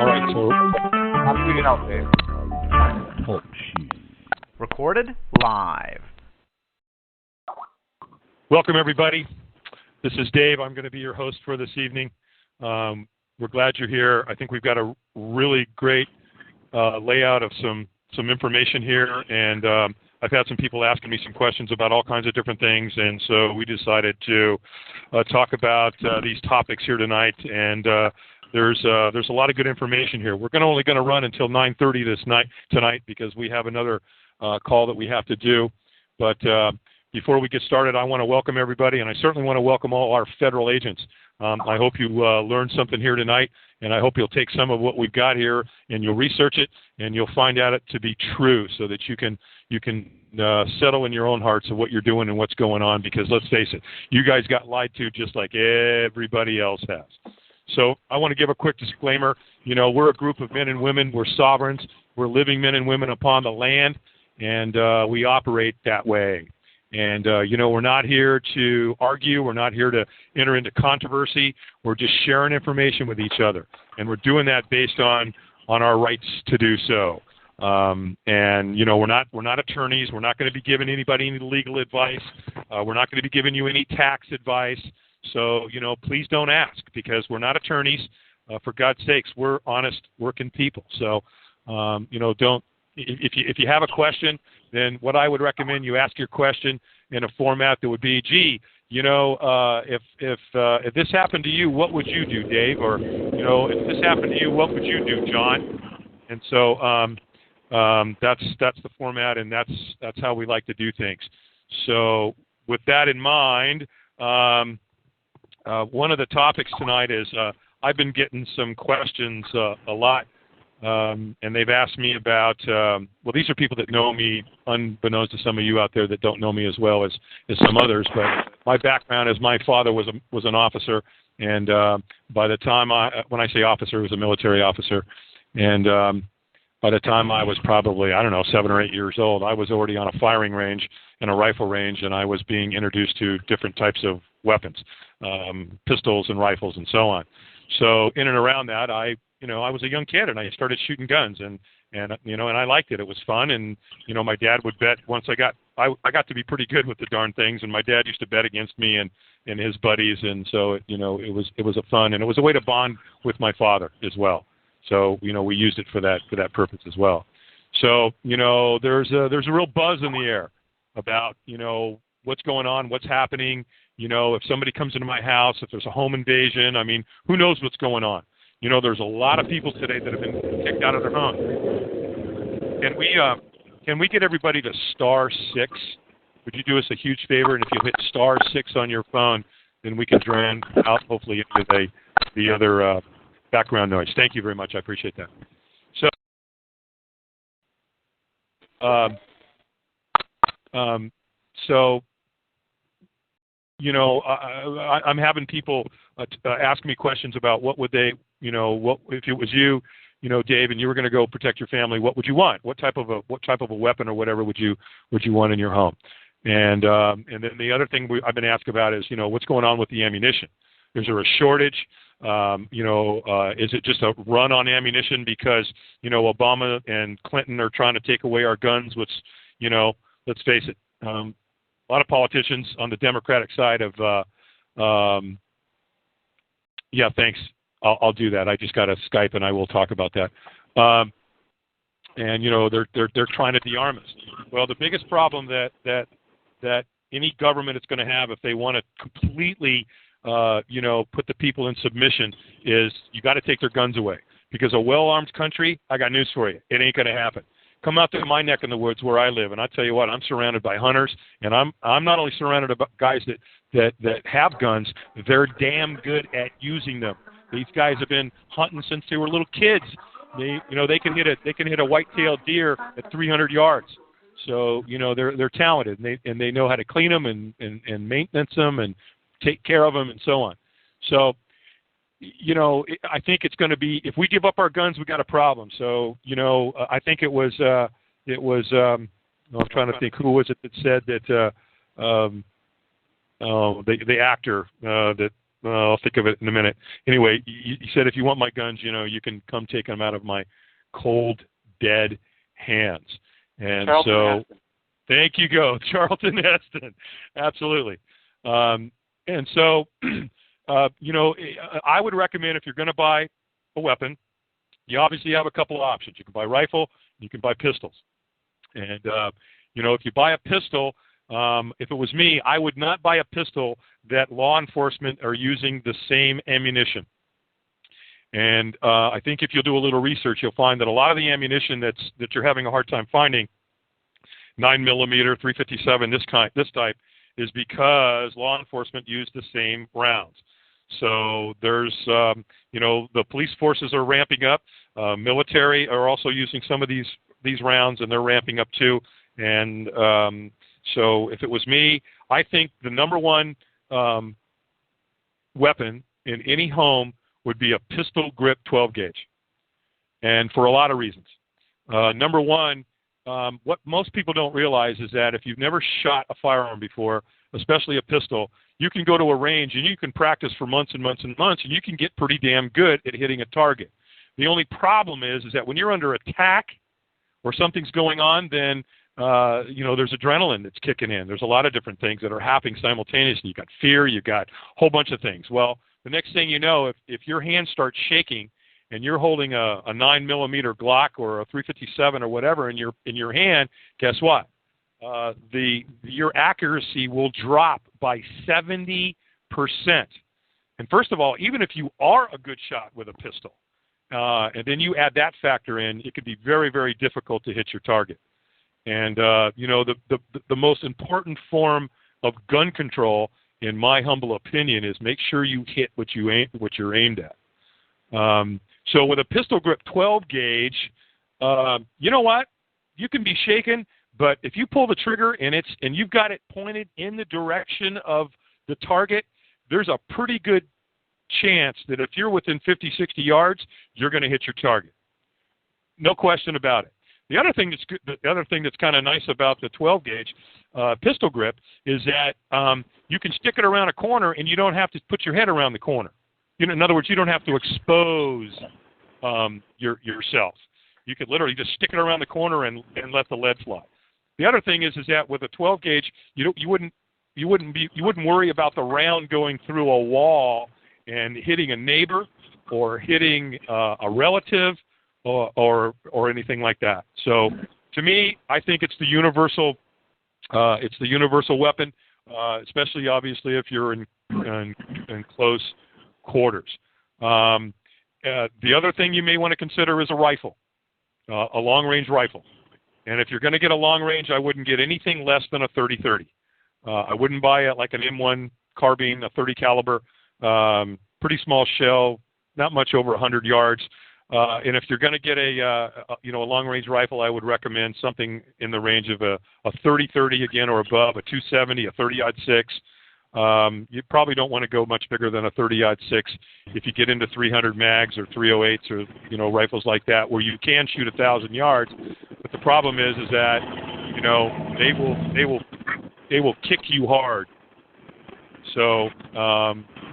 All right, so I'm tweeting out, Dave. oh, shoot. Recorded live. Welcome, everybody. This is Dave. I'm going to be your host for this evening. We're glad you're here. I think we've got a really great layout of some information here, and I've had some people asking me some questions about all kinds of different things, and so we decided to talk about these topics here tonight. And there's a lot of good information here. We're only going to run until 9:30 tonight because we have another call that we have to do. But before we get started, I want to welcome everybody, and I certainly want to welcome all our federal agents. I hope you learned something here tonight, and I hope you'll take some of what we've got here and you'll research it, and you'll find out it to be true, so that you can settle in your own hearts of what you're doing and what's going on. Because let's face it, you guys got lied to just like everybody else has. So I want to give a quick disclaimer. You know, we're a group of men and women. We're sovereigns. We're living men and women upon the land, and we operate that way. And, you know, we're not here to argue. We're not here to enter into controversy. We're just sharing information with each other. And we're doing that based on our rights to do so. And, you know, we're not attorneys. We're not going to be giving anybody any legal advice. We're not going to be giving you any tax advice. So, you know, please don't ask, because we're not attorneys. For God's sakes, we're honest working people. So, you know, if you have a question, then what I would recommend, you ask your question in a format that would be, gee, you know, if this happened to you, what would you do, Dave? Or, you know, if this happened to you, what would you do, John? And so that's the format, and that's how we like to do things. So with that in mind, one of the topics tonight is I've been getting some questions a lot. And they've asked me about, well, these are people that know me, unbeknownst to some of you out there that don't know me as well as some others. But my background is my father was an officer, and by the time when I say officer, he was a military officer, and by the time I was probably, 7 or 8 years old, I was already on a firing range and a rifle range, and I was being introduced to different types of weapons, pistols and rifles and so on. So in and around that, I was a young kid, and I started shooting guns, and I liked it. It was fun, and my dad would bet once I got to be pretty good with the darn things, and my dad used to bet against me and his buddies, and so it was a fun, and it was a way to bond with my father as well. So we used it for that purpose as well. So there's a real buzz in the air about what's going on, what's happening. If somebody comes into my house, if there's a home invasion, I mean, who knows what's going on? There's a lot of people today that have been kicked out of their homes. Can we get everybody to *6? Would you do us a huge favor? And if you hit *6 on your phone, then we can drown out, hopefully, into the other background noise. Thank you very much. I appreciate that. I'm having people ask me questions about what would they, what if it was you, Dave, and you were going to go protect your family, what would you want? What type of a weapon or whatever would you want in your home? And then the other thing I've been asked about is, what's going on with the ammunition? Is there a shortage? Is it just a run on ammunition because, Obama and Clinton are trying to take away our guns, which, let's face it, a lot of politicians on the Democratic side of, yeah, thanks. I'll do that. I just got a Skype, and I will talk about that. And they're trying to de-arm us. Well, the biggest problem that any government is going to have if they want to completely, put the people in submission is you got to take their guns away. Because a well-armed country, I got news for you, it ain't going to happen. Come out to my neck in the woods where I live, and I tell you what, I'm surrounded by hunters, and I'm not only surrounded by guys that have guns, they're damn good at using them. These guys have been hunting since they were little kids. They can hit a white-tailed deer at 300 yards. So they're talented, and they know how to clean them and maintenance them and take care of them and so on. So I think it's going to be, if we give up our guns, we got a problem. So, I think it was I'm trying to think, who was it that said that, the actor that I'll think of it in a minute. Anyway, you said if you want my guns, you can come take them out of my cold, dead hands. And Charlton Heston. Thank you, Charlton Heston. Absolutely. And so, I would recommend if you're going to buy a weapon, you obviously have a couple of options. You can buy rifle, you can buy pistols. And, if you buy a pistol, if it was me, I would not buy a pistol that law enforcement are using the same ammunition. And I think if you'll do a little research, you'll find that a lot of the ammunition that you're having a hard time finding, 9mm, 357, this type, is because law enforcement use the same rounds. So there's, the police forces are ramping up. Military are also using some of these rounds, and they're ramping up too. And so if it was me, I think the number one weapon in any home would be a pistol grip 12 gauge. And for a lot of reasons. Number one, what most people don't realize is that if you've never shot a firearm before, especially a pistol, you can go to a range and you can practice for months and months and months, and you can get pretty damn good at hitting a target. The only problem is that when you're under attack or something's going on, then there's adrenaline that's kicking in. There's a lot of different things that are happening simultaneously. You've got fear, you've got a whole bunch of things. Well, the next thing you know, if your hand starts shaking and you're holding a 9mm Glock or a 357 or whatever in your hand, guess what? Your accuracy will drop by 70%. And first of all, even if you are a good shot with a pistol, and then you add that factor in, it could be very, very difficult to hit your target. And the most important form of gun control, in my humble opinion, is make sure you hit what you're aimed at. So with a pistol grip 12 gauge, you know what? You can be shaken, but if you pull the trigger and you've got it pointed in the direction of the target, there's a pretty good chance that if you're within 50, 60 yards, you're going to hit your target. No question about it. The other thing that's kind of nice about the 12 gauge pistol grip is that you can stick it around a corner and you don't have to put your head around the corner. In other words, you don't have to expose yourself. You could literally just stick it around the corner and let the lead fly. The other thing is that with a 12 gauge, you wouldn't worry about the round going through a wall and hitting a neighbor or hitting a relative or anything like that. So to me, I think it's the universal weapon, especially obviously if you're in close quarters. The other thing you may want to consider is a rifle, a long-range rifle. And if you're going to get a long range, I wouldn't get anything less than a 30-30. I wouldn't buy it like an M1 carbine, a 30 caliber, pretty small shell, not much over 100 yards. And if you're going to get a long-range rifle, I would recommend something in the range of a 30-30 again or above, a 270, a 30-06. You probably don't want to go much bigger than a 30-06 if you get into 300 mags or 308s or rifles like that where you can shoot 1,000 yards. But the problem is that they will kick you hard. So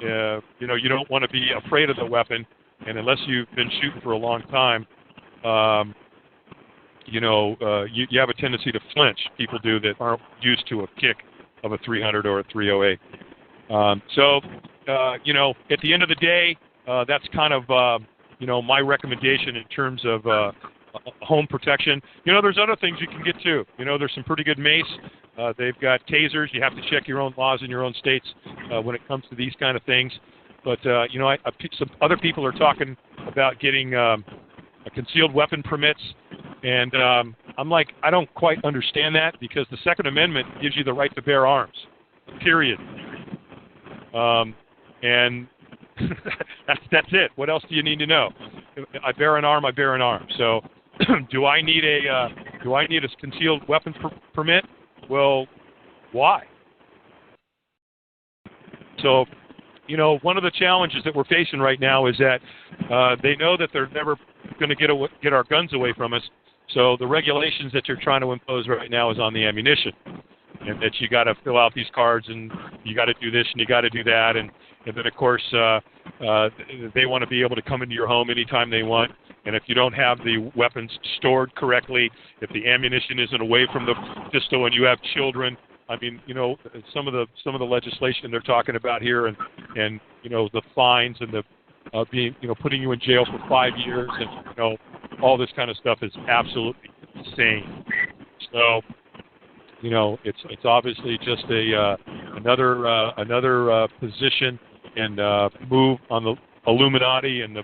you don't want to be afraid of the weapon, and unless you've been shooting for a long time, you have a tendency to flinch. People do that aren't used to a kick of a 300 or a 308. At the end of the day, that's kind of, my recommendation in terms of home protection. There's other things you can get too. There's some pretty good mace. They've got tasers. You have to check your own laws in your own states when it comes to these kind of things. But, some other people are talking about getting concealed weapon permits. And I'm like, I don't quite understand that because the Second Amendment gives you the right to bear arms, period. And that's it. What else do you need to know? I bear an arm, I bear an arm. So do I need a concealed weapons permit? Well, why? So, one of the challenges that we're facing right now is that they know that they're never going to get our guns away from us. So the regulations that you're trying to impose right now is on the ammunition. and that you got to fill out these cards, and you got to do this and you got to do that, and then of course they want to be able to come into your home anytime they want. And if you don't have the weapons stored correctly, if the ammunition isn't away from the pistol, and you have children, I mean, some of the legislation they're talking about here, and the fines and the being, putting you in jail for 5 years, and all this kind of stuff is absolutely insane. So, it's obviously just another position and move on the Illuminati and the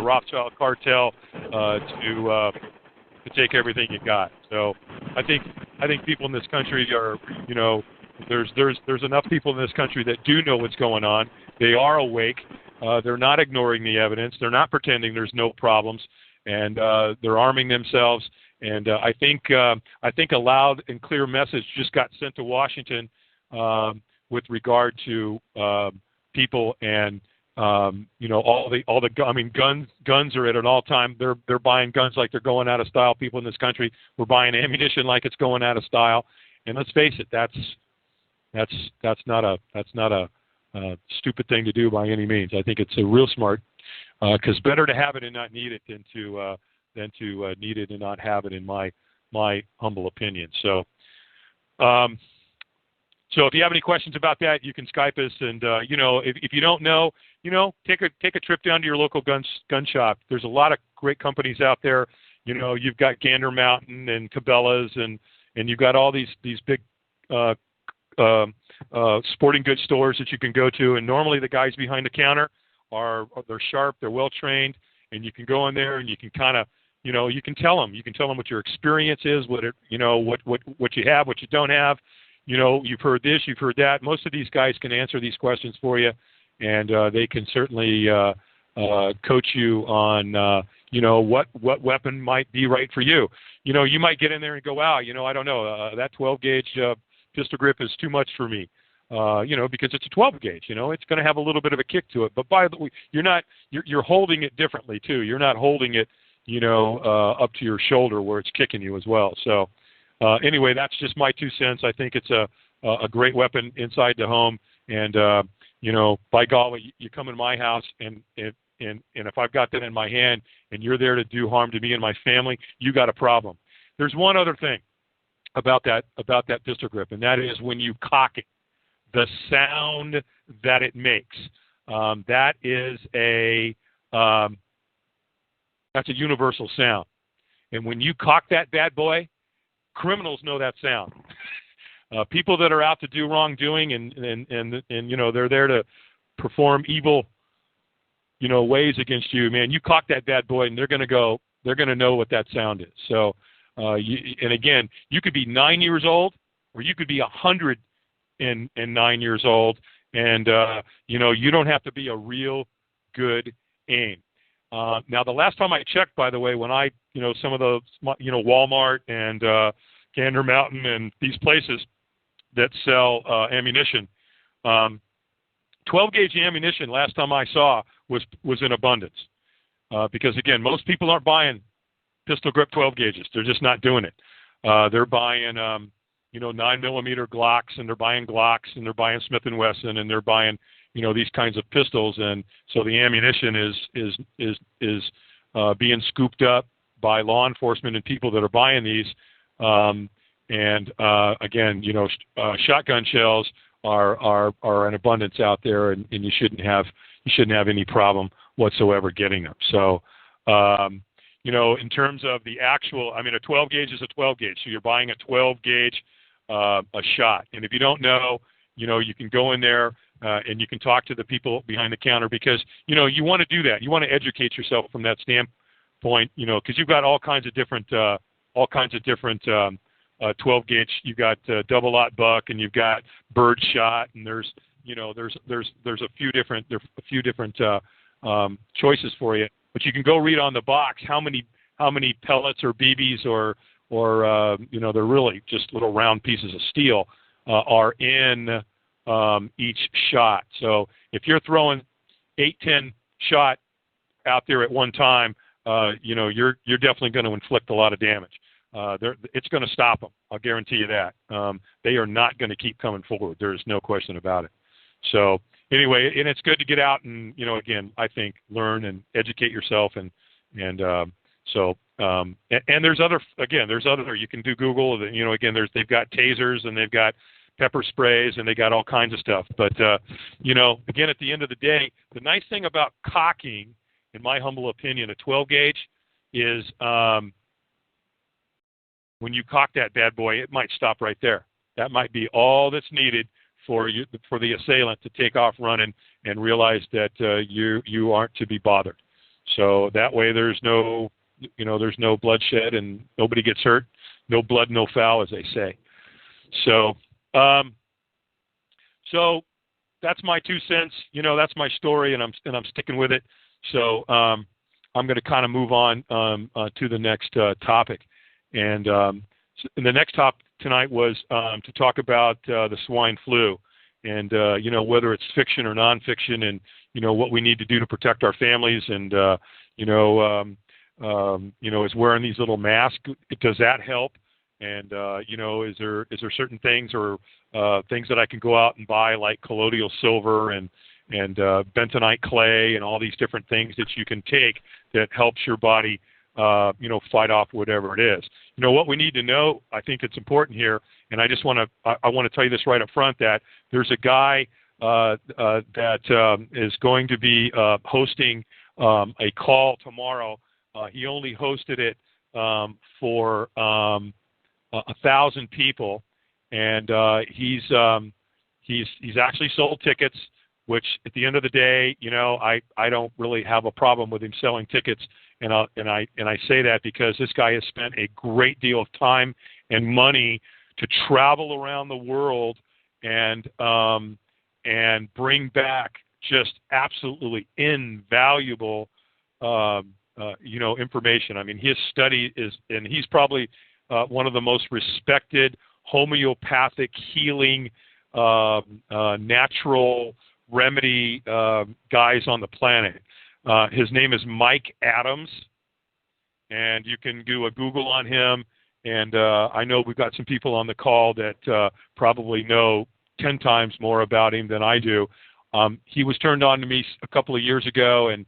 Rothschild cartel to take everything you got. So I think people in this country are, there's enough people in this country that do know what's going on. They are awake. They're not ignoring the evidence. They're not pretending there's no problems, and they're arming themselves. And I think a loud and clear message just got sent to Washington with regard to people and guns are at an all-time. They're buying guns like they're going out of style. People in this country, we're buying ammunition like it's going out of style. And let's face it, that's not a stupid thing to do by any means. I think it's a real smart, because better to have it and not need it than to need it and not have it, in my humble opinion. So. So if you have any questions about that, you can Skype us, and if you don't know, take a trip down to your local gun shop. There's a lot of great companies out there. You've got Gander Mountain and Cabela's, and you've got all these big sporting goods stores that you can go to. And normally the guys behind the counter they're sharp, they're well trained, and you can go in there and you can kind of you can tell them what your experience is, what you have, what you don't have. You've heard this, you've heard that. Most of these guys can answer these questions for you, and they can certainly coach you on, what weapon might be right for you. You might get in there and go, wow, I don't know, that 12-gauge pistol grip is too much for me, because it's a 12-gauge. It's going to have a little bit of a kick to it. But by the way, you're holding it differently too. You're not holding it, up to your shoulder where it's kicking you as well. So. Anyway, that's just my 2 cents. I think it's a great weapon inside the home, and by golly, you come in my house, and if I've got that in my hand, and you're there to do harm to me and my family, you got a problem. There's one other thing about that pistol grip, and that is when you cock it, the sound that it makes. That is that's a universal sound, and when you cock that bad boy, criminals know that sound. People that are out to do wrongdoing and they're there to perform evil, ways against you. Man, you cock that bad boy, and they're going to know what that sound is. So, and again, you could be 9 years old, or you could be 109 years old, and you don't have to be a real good aim. Now, the last time I checked, by the way, when I, some of those, Walmart and Gander Mountain and these places that sell ammunition, 12-gauge ammunition, last time I saw, was in abundance. Because, again, most people aren't buying pistol grip 12 gauges. They're just not doing it. They're buying, 9mm Glocks, and they're buying Glocks, and they're buying Smith & Wesson, and they're buying, these kinds of pistols. And so the ammunition is being scooped up by law enforcement and people that are buying these. Again, shotgun shells are in abundance out there, and you shouldn't have any problem whatsoever getting them. So, in terms of the actual, a 12 gauge is a 12 gauge. So you're buying a 12 gauge, a shot. And if you don't know, you can go in there, and you can talk to the people behind the counter, because, you want to do that. You want to educate yourself from that standpoint, because you've got all kinds of different 12 gauge. You've got double-aught buck, and you've got bird shot, and there's a few different choices for you. But you can go read on the box how many pellets or BBs or they're really just little round pieces of steel are in each shot. So if you're throwing 8-10 shot out there at one time, you're definitely going to inflict a lot of damage. it's going to stop them. I'll guarantee you that. They are not going to keep coming forward. There is no question about it. So anyway, and it's good to get out and, again, I think learn and educate yourself. And there's other, you can do Google, again, they've got tasers and they've got pepper sprays and they got all kinds of stuff. But, again, at the end of the day, the nice thing about cocking, in my humble opinion, a 12 gauge is, when you cock that bad boy, it might stop right there. That might be all that's needed for the assailant to take off running and realize that you aren't to be bothered. So that way, there's no bloodshed and nobody gets hurt. No blood, no foul, as they say. So that's my 2 cents. That's my story, and I'm sticking with it. So I'm going to kind of move on to the next topic. And the next topic tonight was to talk about the swine flu and, whether it's fiction or nonfiction and, what we need to do to protect our families and, is wearing these little masks. Does that help? And, is there certain things or things that I can go out and buy like colloidal silver and bentonite clay and all these different things that you can take that helps your body fight off whatever it is. What we need to know, I think it's important here, and I just want to tell you this right up front, that there's a guy that is going to be hosting a call tomorrow. He only hosted it for 1,000 people, and he's actually sold tickets, which at the end of the day, I don't really have a problem with him selling tickets. And I say that because this guy has spent a great deal of time and money to travel around the world and bring back just absolutely invaluable information. I mean, his study and he's probably one of the most respected homeopathic healing natural remedy guys on the planet. His name is Mike Adams, and you can do a Google on him. And I know we've got some people on the call that probably know 10 times more about him than I do. He was turned on to me a couple of years ago, and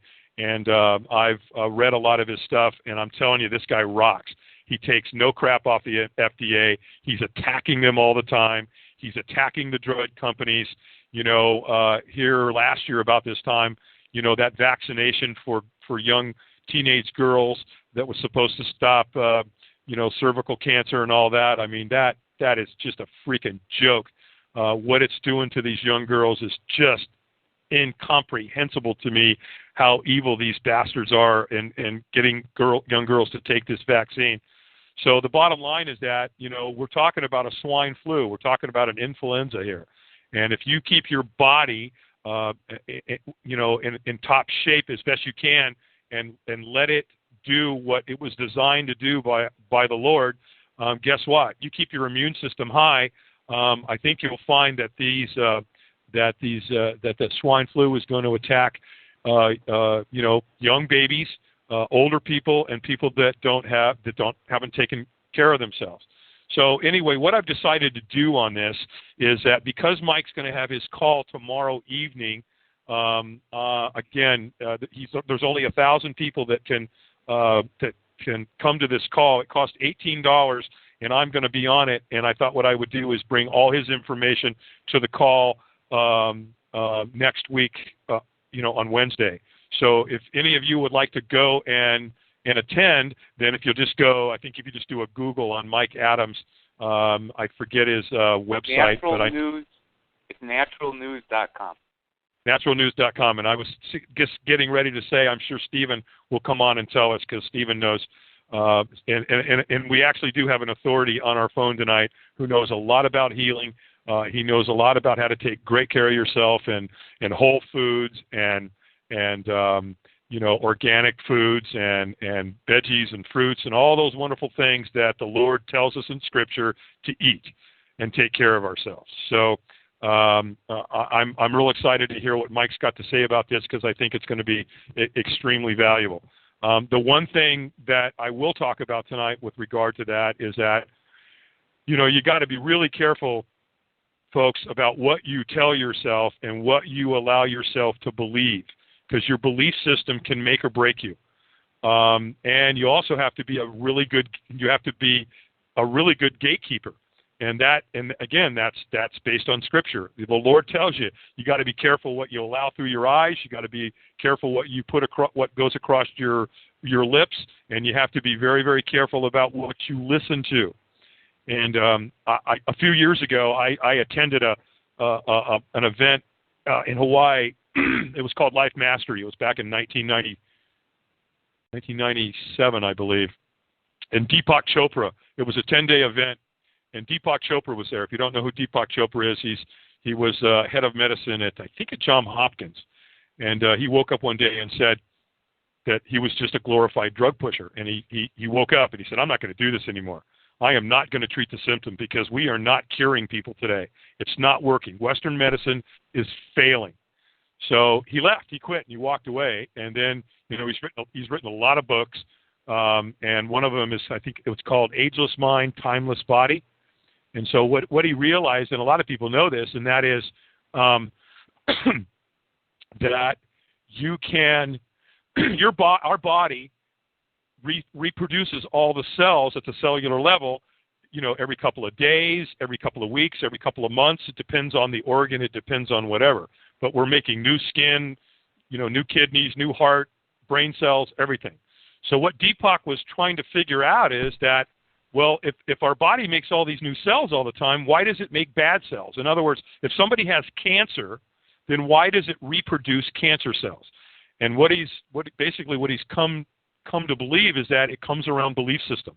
I've read a lot of his stuff, and I'm telling you, this guy rocks. He takes no crap off the FDA. He's attacking them all the time. He's attacking the drug companies. Here last year about this time, that vaccination for young teenage girls that was supposed to stop, cervical cancer and all that. I mean, that is just a freaking joke. What it's doing to these young girls is just incomprehensible to me, how evil these bastards are in getting young girls to take this vaccine. So the bottom line is that, we're talking about a swine flu. We're talking about an influenza here. And if you keep your body in top shape as best you can, and let it do what it was designed to do by the Lord, guess what? You keep your immune system high. I think you'll find that that the swine flu is going to attack young babies, older people, and people that haven't taken care of themselves. So anyway, what I've decided to do on this is that because Mike's going to have his call tomorrow evening, there's only 1,000 people that can come to this call. It costs $18, and I'm going to be on it. And I thought what I would do is bring all his information to the call next week, on Wednesday. So if any of you would like to go and attend, then if you'll just go, I think if you just do a Google on Mike Adams, I forget his website. It's naturalnews.com. Naturalnews.com. And I was just getting ready to say, I'm sure Stephen will come on and tell us, because Stephen knows. And we actually do have an authority on our phone tonight who knows a lot about healing. He knows a lot about how to take great care of yourself and whole foods and organic foods and veggies and fruits and all those wonderful things that the Lord tells us in Scripture to eat and take care of ourselves. So I'm real excited to hear what Mike's got to say about this, because I think it's going to be extremely valuable. The one thing that I will talk about tonight with regard to that is that, you got to be really careful, folks, about what you tell yourself and what you allow yourself to believe, because your belief system can make or break you. And you also have to be a really good gatekeeper. And again, that's based on Scripture. The Lord tells you got to be careful what you allow through your eyes. You got to be careful what you put what goes across your lips, and you have to be very, very careful about what you listen to. And a few years ago, I attended an event in Hawaii. It was called Life Mastery. It was back in 1997, I believe. And Deepak Chopra. It was a 10-day event. And Deepak Chopra was there. If you don't know who Deepak Chopra is, he was head of medicine at Johns Hopkins. And he woke up one day and said that he was just a glorified drug pusher. And he woke up and he said, I'm not going to do this anymore. I am not going to treat the symptom because we are not curing people today. It's not working. Western medicine is failing. So he left. He quit and he walked away. And then, he's written a lot of books. And one of them is, I think it was called Ageless Mind, Timeless Body. And so what he realized, and a lot of people know this, and that is that you can, our body reproduces all the cells at the cellular level, every couple of days, every couple of weeks, every couple of months. It depends on the organ. It depends on whatever. But we're making new skin, new kidneys, new heart, brain cells, everything. So what Deepak was trying to figure out is that, well, if our body makes all these new cells all the time, why does it make bad cells? In other words, if somebody has cancer, then why does it reproduce cancer cells? And what he's come to believe is that it comes around belief system.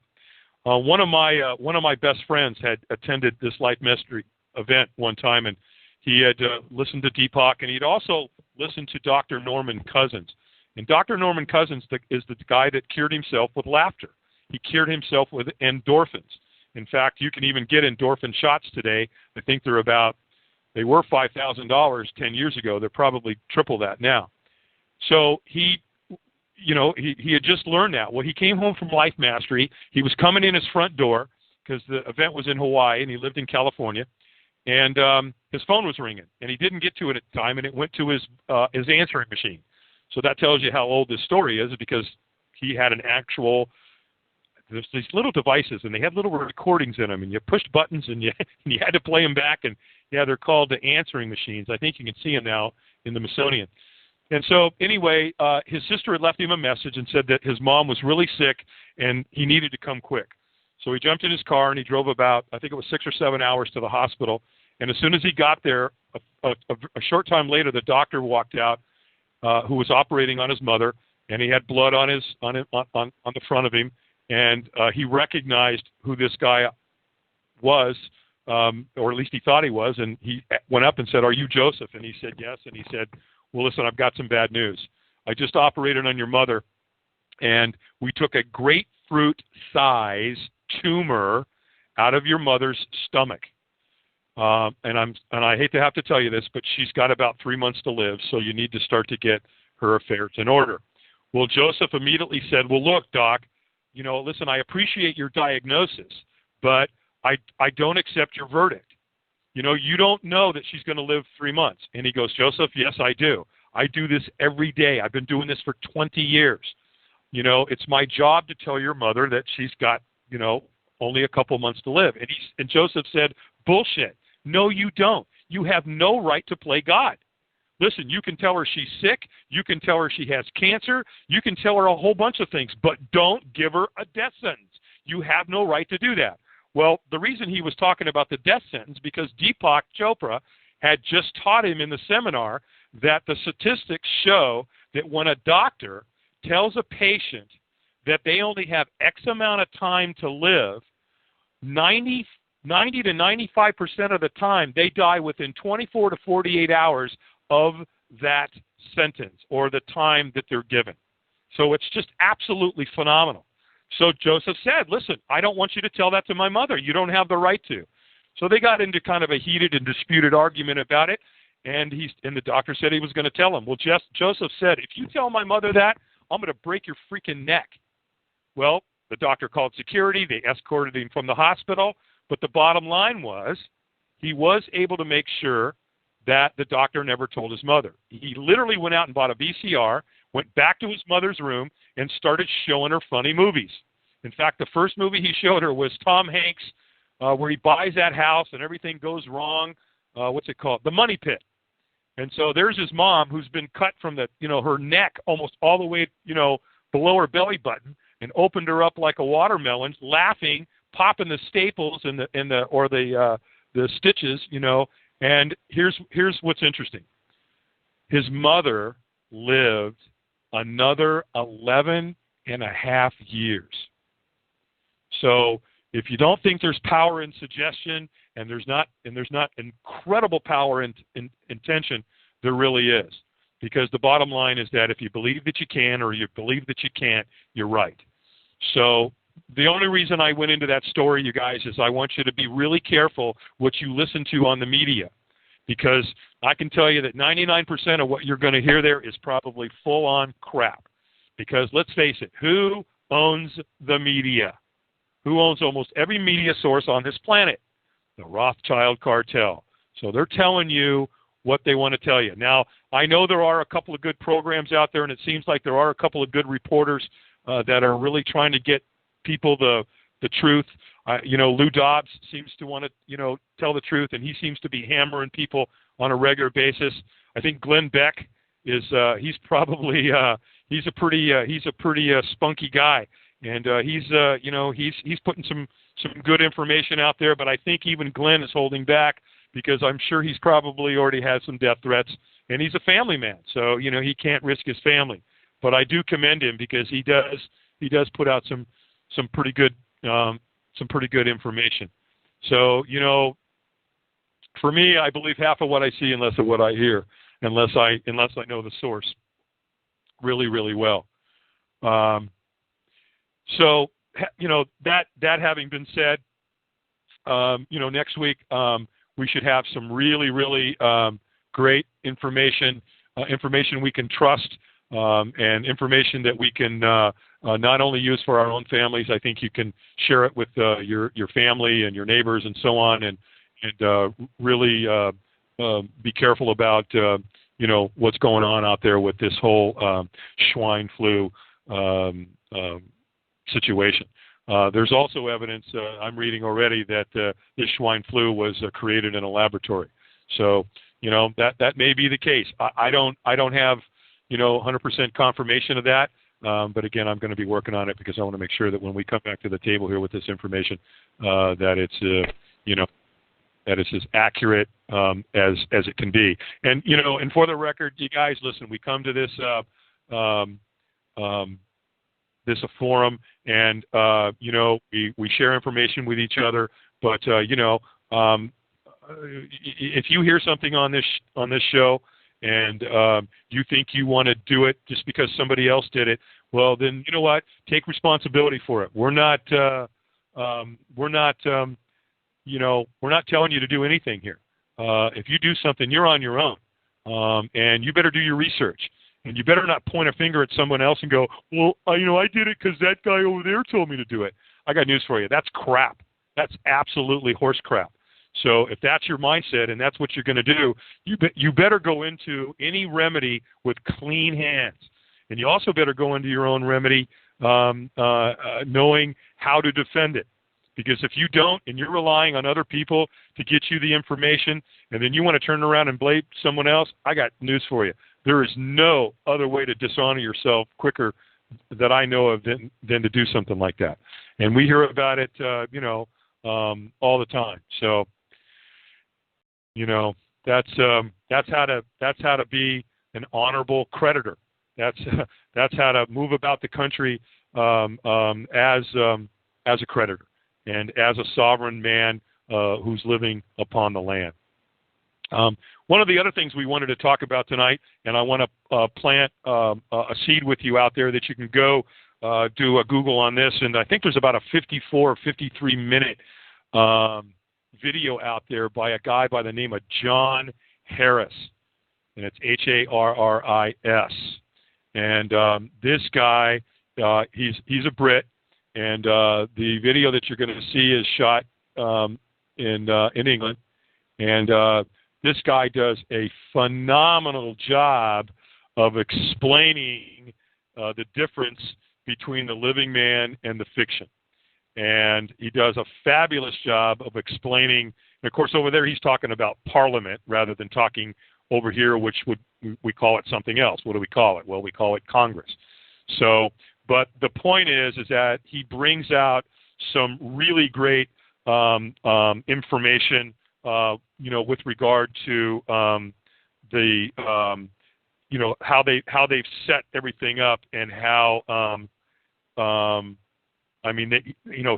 One of my best friends had attended this Life Mastery event one time, and he had listened to Deepak, and he'd also listened to Dr. Norman Cousins. And Dr. Norman Cousins is the guy that cured himself with laughter. He cured himself with endorphins. In fact, you can even get endorphin shots today. I think they were $5,000 10 years ago. They're probably triple that now. So he had just learned that. Well, he came home from Life Mastery. He was coming in his front door because the event was in Hawaii and he lived in California. And his phone was ringing, and he didn't get to it at the time, and it went to his answering machine. So that tells you how old this story is, because he had there's these little devices, and they had little recordings in them, and you pushed buttons, and you had to play them back, and they're called the answering machines. I think you can see them now in the Smithsonian. And so anyway, his sister had left him a message and said that his mom was really sick, and he needed to come quick. So he jumped in his car, and he drove about, I think it was 6 or 7 hours to the hospital. And as soon as he got there, a short time later, the doctor walked out, who was operating on his mother, and he had blood on the front of him. And he recognized who this guy was, or at least he thought he was, and he went up and said, "Are you Joseph?" And he said, "Yes." And he said, "Well, listen, I've got some bad news. I just operated on your mother, and we took a grapefruit-size tumor out of your mother's stomach. And I hate to have to tell you this, but she's got about 3 months to live, so you need to start to get her affairs in order." Well, Joseph immediately said, "Well, look, Doc, listen, I appreciate your diagnosis, but I don't accept your verdict. You don't know that she's going to live 3 months." And he goes, "Joseph, yes, I do. I do this every day. I've been doing this for 20 years. It's my job to tell your mother that she's got, only a couple months to live." And Joseph said, "Bullshit. No, you don't. You have no right to play God. Listen, you can tell her she's sick. You can tell her she has cancer. You can tell her a whole bunch of things, but don't give her a death sentence. You have no right to do that." Well, the reason he was talking about the death sentence, because Deepak Chopra had just taught him in the seminar that the statistics show that when a doctor tells a patient that they only have X amount of time to live, 90 to 95% of the time, they die within 24 to 48 hours of that sentence or the time that they're given. So it's just absolutely phenomenal. So Joseph said, "Listen, I don't want you to tell that to my mother. You don't have the right to." So they got into kind of a heated and disputed argument about it, and the doctor said he was going to tell him. Well, Joseph said, "If you tell my mother that, I'm going to break your freaking neck. Well, the doctor called security. They escorted him from the hospital. But the bottom line was he was able to make sure that the doctor never told his mother. He literally went out and bought a VCR, went back to his mother's room, and started showing her funny movies. In fact, the first movie he showed her was Tom Hanks, where he buys that house and everything goes wrong. What's it called? The Money Pit. And so there's his mom who's been cut from the, her neck almost all the way, below her belly button, and opened her up like a watermelon, laughing, popping the staples and the stitches, And here's what's interesting. His mother lived another 11 and a half years. So if you don't think there's power in suggestion, and there's not incredible power in intention, there really is. Because the bottom line is that if you believe that you can or you believe that you can't, you're right. So the only reason I went into that story, you guys, is I want you to be really careful what you listen to on the media. Because I can tell you that 99% of what you're going to hear there is probably full-on crap. Because let's face it, who owns the media? Who owns almost every media source on this planet? The Rothschild cartel. So they're telling you what they want to tell you. Now, I know there are a couple of good programs out there, and it seems like there are a couple of good reporters that are really trying to get people the truth. Lou Dobbs seems to want to, tell the truth, and he seems to be hammering people on a regular basis. I think Glenn Beck is he's probably he's a pretty spunky guy, and he's putting some good information out there. But I think even Glenn is holding back because I'm sure he's probably already had some death threats, and he's a family man, so he can't risk his family. But I do commend him because he does put out some pretty good information. So, for me, I believe half of what I see and less of what I hear, unless I know the source really, really well. So, that having been said, next week we should have some really, really great information we can trust, and information that we can not only use for our own families. I think you can share it with your family and your neighbors and so on, and really be careful about what's going on out there with this whole swine flu situation. There's also evidence I'm reading already that this swine flu was created in a laboratory. So that may be the case. I don't have 100% confirmation of that. But again, I'm going to be working on it because I want to make sure that when we come back to the table here with this information, that it's that it's as accurate as it can be. And and for the record, you guys, listen, we come to this this forum, and we share information with each other. But if you hear something on this show, and you think you want to do it just because somebody else did it, well, then you know what? Take responsibility for it. We're not telling you to do anything here. If you do something, you're on your own, and you better do your research. And you better not point a finger at someone else and go, well, I did it because that guy over there told me to do it. I got news for you. That's crap. That's absolutely horse crap. So if that's your mindset and that's what you're going to do, you better go into any remedy with clean hands. And you also better go into your own remedy knowing how to defend it. Because if you don't, and you're relying on other people to get you the information, and then you want to turn around and blame someone else, I got news for you. There is no other way to dishonor yourself quicker that I know of than to do something like that. And we hear about it, all the time. So, that's how to be an honorable creditor. That's how to move about the country as a creditor and as a sovereign man who's living upon the land. One of the other things we wanted to talk about tonight, and I want to plant a seed with you out there that you can go do a Google on this, and I think there's about a 54 or 53 minute video out there by a guy by the name of John Harris, and it's Harris. And this guy, he's a Brit, and the video that you're going to see is shot in England. And this guy does a phenomenal job of explaining the difference between the living man and the fiction. And he does a fabulous job of explaining. And of course, over there he's talking about Parliament rather than talking over here, which we call it something else. What do we call it? Well, we call it Congress. So, but the point is that he brings out some really great information, with regard to the how they've set everything up and how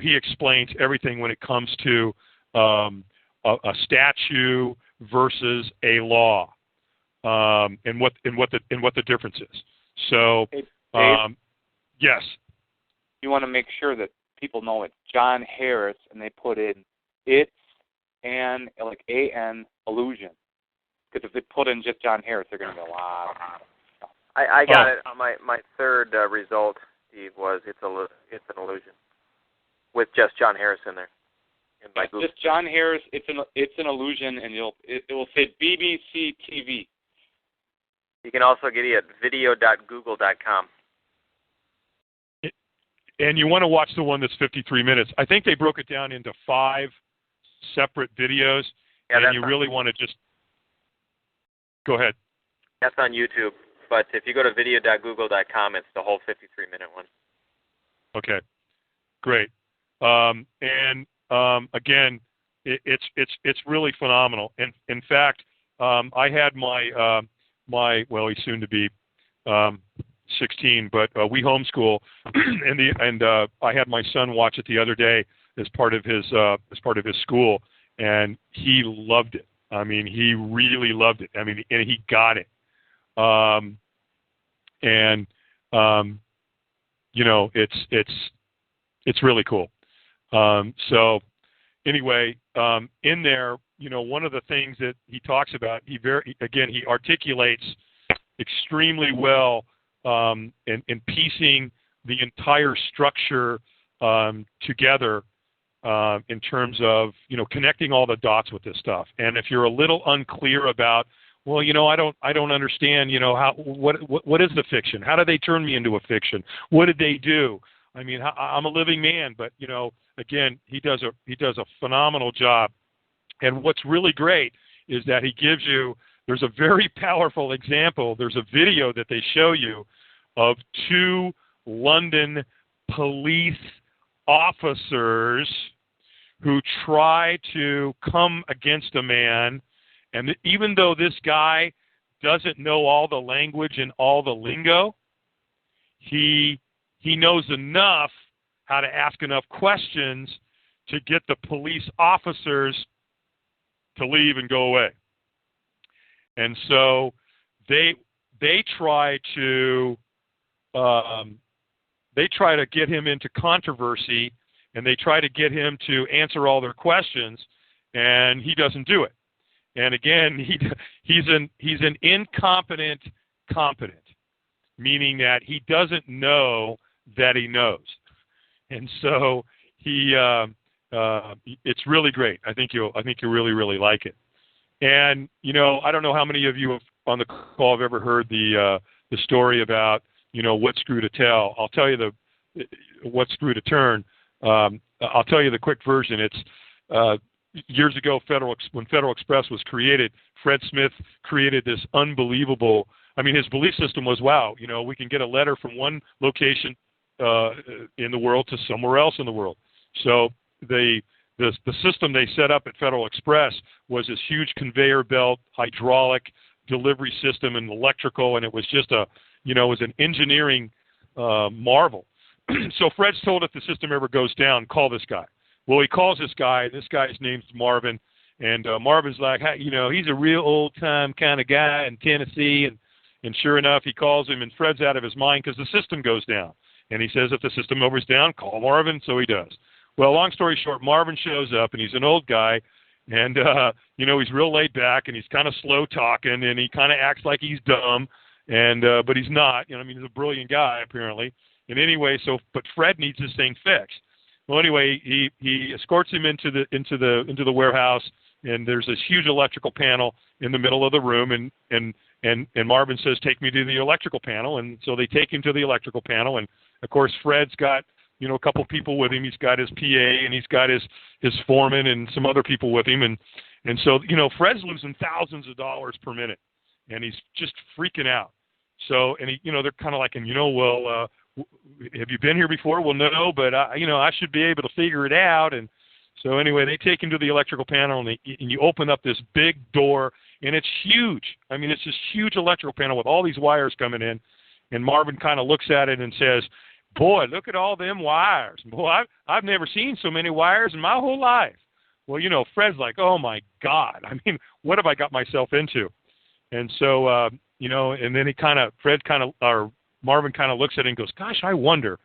he explains everything when it comes to a statute versus a law, and what the difference is. So, hey, Dave, yes, you want to make sure that people know it's John Harris, and they put in it's an A-N illusion. Because if they put in just John Harris, they're going to be a lot. I got it. My third result, Steve, was it's an illusion with just John Harris in there. Just John Harris. It's an illusion, and it will say BBC TV. You can also get it at video.google.com. And you want to watch the one that's 53 minutes. I think they broke it down into 5 separate videos, and you really want to just go ahead. That's on YouTube, but if you go to video.google.com, it's the whole 53-minute one. Okay, great. Again, it's really phenomenal. And in fact, I had my he's soon to be 16, but we homeschool, and I had my son watch it the other day as part of his school, and he loved it. I mean, he really loved it. I mean, and he got it. It's really cool. So anyway, in there, one of the things that he talks about, he articulates extremely well in piecing the entire structure together in terms of connecting all the dots with this stuff. And if you're a little unclear about, well, I don't understand, what is the fiction? How do they turn me into a fiction? What did they do? I mean, I'm a living man, but again, he does a phenomenal job. And what's really great is that he gives you. There's a very powerful example. There's a video that they show you of 2 London police officers who try to come against a man, and even though this guy doesn't know all the language and all the lingo, he knows enough how to ask enough questions to get the police officers to leave and go away. And so they try to get him into controversy, and they try to get him to answer all their questions, and he doesn't do it. And again, he's an incompetent competent, meaning that he doesn't know that he knows. And so it's really great. I think you'll really, really like it. And I don't know how many of you on the call have ever heard the story about what screw to tell. I'll tell you what screw to turn. I'll tell you the quick version. It's years ago, when Federal Express was created, Fred Smith created this unbelievable. I mean, his belief system was, wow, we can get a letter from one location in the world to somewhere else in the world. So the system they set up at Federal Express was this huge conveyor belt, hydraulic delivery system, and electrical, and it was just it was an engineering marvel. So Fred's told if the system ever goes down, call this guy. Well, he calls this guy. This guy's name's Marvin, and Marvin's like, he's a real old-time kind of guy in Tennessee, and sure enough, he calls him, and Fred's out of his mind because the system goes down. And he says, if the system goes down, call Marvin, so he does. Well, long story short, Marvin shows up, and he's an old guy, and, he's real laid back, and he's kind of slow talking, and he kind of acts like he's dumb. but he's not. I mean, he's a brilliant guy apparently. And anyway, but Fred needs this thing fixed. Well, anyway, he escorts him into the warehouse, and there's this huge electrical panel in the middle of the room, and Marvin says, "Take me to the electrical panel." And so they take him to the electrical panel, and of course Fred's got a couple people with him. He's got his PA, and he's got his foreman and some other people with him, and so Fred's losing thousands of dollars per minute, and he's just freaking out. So, and they're kind of like, well, have you been here before? Well, no, but I should be able to figure it out. And so anyway, they take him to the electrical panel, and you open up this big door, and it's huge. I mean, it's this huge electrical panel with all these wires coming in, and Marvin kind of looks at it and says, "Boy, look at all them wires. Boy, I've never seen so many wires in my whole life." Well, Fred's like, "Oh my God, I mean, what have I got myself into?" And so, and then Marvin kind of looks at it and goes, "Gosh, I wonder."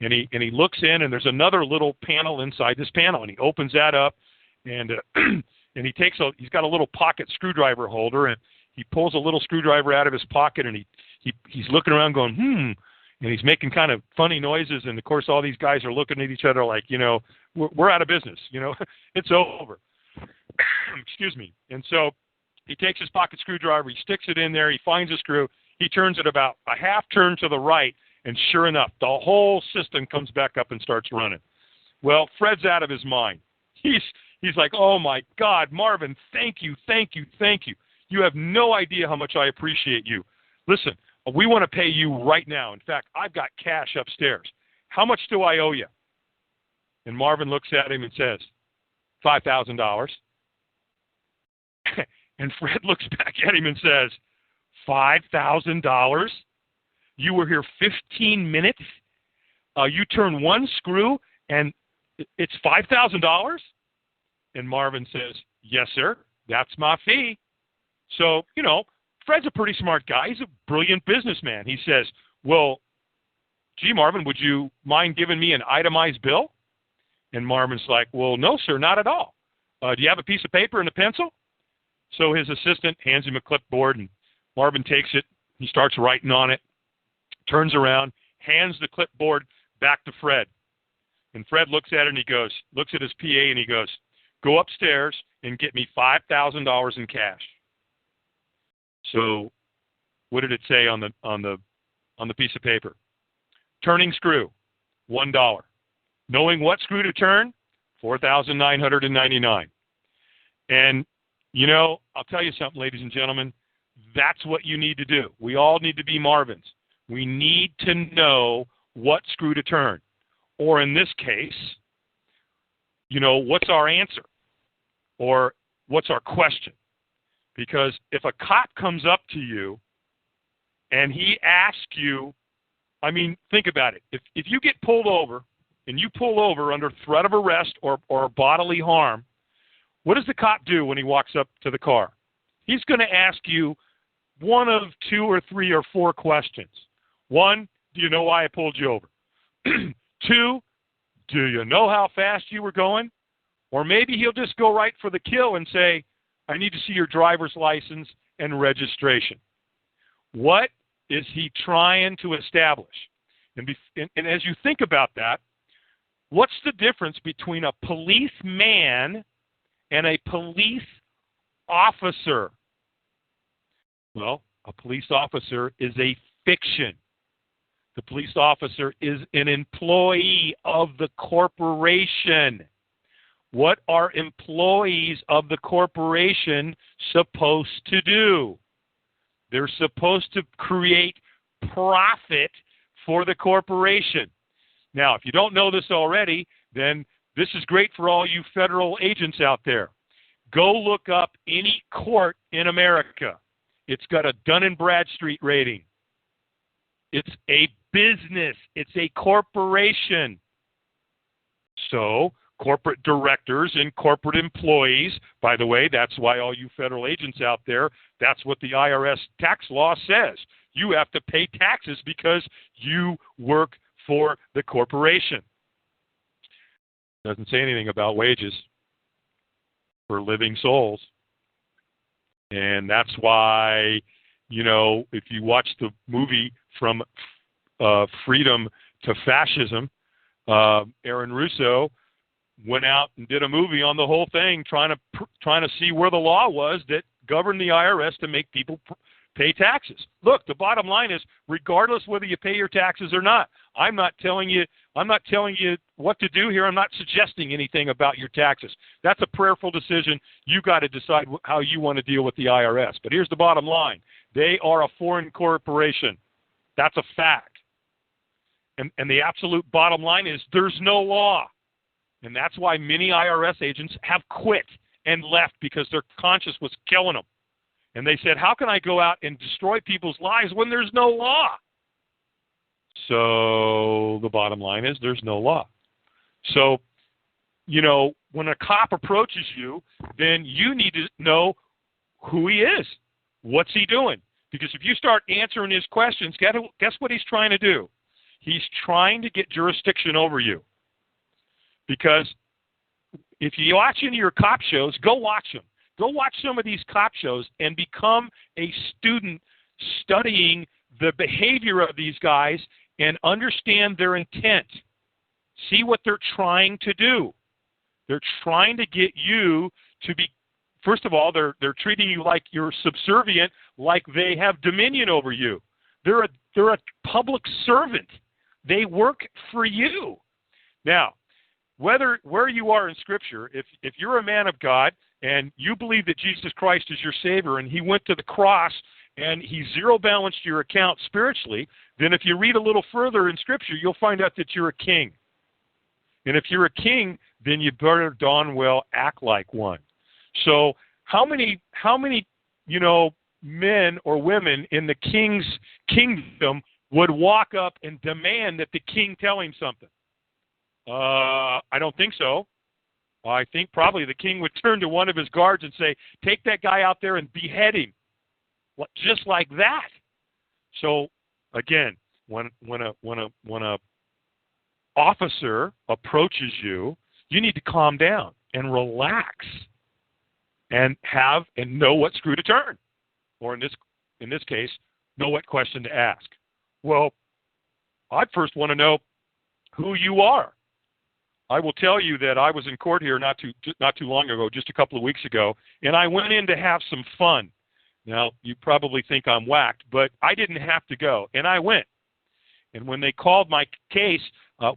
And he looks in, and there's another little panel inside this panel, and he opens that up, and and he's got a little pocket screwdriver holder, and he pulls a little screwdriver out of his pocket, and he's looking around going, and he's making kind of funny noises, and of course all these guys are looking at each other like, we're out of business, it's over. Excuse me. And so he takes his pocket screwdriver, he sticks it in there, he finds a screw, he turns it about a half turn to the right, and sure enough, the whole system comes back up and starts running. Well, Fred's out of his mind. He's like, "Oh my God, Marvin, thank you. You have no idea how much I appreciate you. Listen, we want to pay you right now. In fact, I've got cash upstairs. How much do I owe you?" And Marvin looks at him and says, $5,000. And Fred looks back at him and says, $5,000? You were here 15 minutes? You turn one screw and it's $5,000? And Marvin says, "Yes, sir. That's my fee." So, Fred's a pretty smart guy. He's a brilliant businessman. He says, "Well, gee, Marvin, would you mind giving me an itemized bill?" And Marvin's like, "Well, no, sir, not at all. Do you have a piece of paper and a pencil?" So his assistant hands him a clipboard, and Marvin takes it. He starts writing on it, turns around, hands the clipboard back to Fred. And Fred looks at it, and he looks at his PA, and he goes, "Go upstairs and get me $5,000 in cash." So what did it say on the piece of paper? Turning screw, $1. Knowing what screw to turn, $4,999. And, I'll tell you something, ladies and gentlemen, that's what you need to do. We all need to be Marvins. We need to know what screw to turn. Or in this case, what's our answer? Or what's our question? Because if a cop comes up to you and he asks you, I mean, think about it. If you get pulled over and you pull over under threat of arrest or bodily harm, what does the cop do when he walks up to the car? He's going to ask you one of 2 or 3 or 4 questions. 1, do you know why I pulled you over? 2, do you know how fast you were going? Or maybe he'll just go right for the kill and say, "I need to see your driver's license and registration." What is he trying to establish? And as you think about that, what's the difference between a policeman and a police officer? Well, a police officer is a fiction. The police officer is an employee of the corporation. What are employees of the corporation supposed to do? They're supposed to create profit for the corporation. Now, if you don't know this already, then this is great for all you federal agents out there. Go look up any court in America. It's got a Dun & Bradstreet rating. It's a business. It's a corporation. So corporate directors and corporate employees, by the way, that's why all you federal agents out there, that's what the IRS tax law says. You have to pay taxes because you work for the corporation. Doesn't say anything about wages for living souls. And that's why, if you watch the movie From Freedom to Fascism, Aaron Russo went out and did a movie on the whole thing, trying to see where the law was that governed the IRS to make people pay taxes. Look, the bottom line is, regardless whether you pay your taxes or not, I'm not telling you what to do here. I'm not suggesting anything about your taxes. That's a prayerful decision. You got to decide how you want to deal with the IRS. But here's the bottom line: they are a foreign corporation. That's a fact. And the absolute bottom line is there's no law. And that's why many IRS agents have quit and left, because their conscience was killing them. And they said, how can I go out and destroy people's lives when there's no law? So the bottom line is there's no law. So, when a cop approaches you, then you need to know who he is. What's he doing? Because if you start answering his questions, guess what he's trying to do? He's trying to get jurisdiction over you. Because if you watch any of your cop shows, go watch them. Go watch some of these cop shows and become a student studying the behavior of these guys and understand their intent. See what they're trying to do. They're trying to get you to be, first of all, they're treating you like you're subservient, like they have dominion over you. They're a public servant. They work for you. Now, where you are in Scripture, if you're a man of God and you believe that Jesus Christ is your Savior and He went to the cross and He zero-balanced your account spiritually, then if you read a little further in Scripture, you'll find out that you're a king. And if you're a king, then you better darn well act like one. So how many men or women in the king's kingdom would walk up and demand that the king tell him something? I don't think so. I think probably the king would turn to one of his guards and say, take that guy out there and behead him. Just like that. So again, when a officer approaches you, you need to calm down and relax and know what screw to turn, or in this case, know what question to ask. Well, I'd first want to know who you are. I will tell you that I was in court here not too long ago, just a couple of weeks ago, and I went in to have some fun. Now, you probably think I'm whacked, but I didn't have to go, and I went. And when they called my case,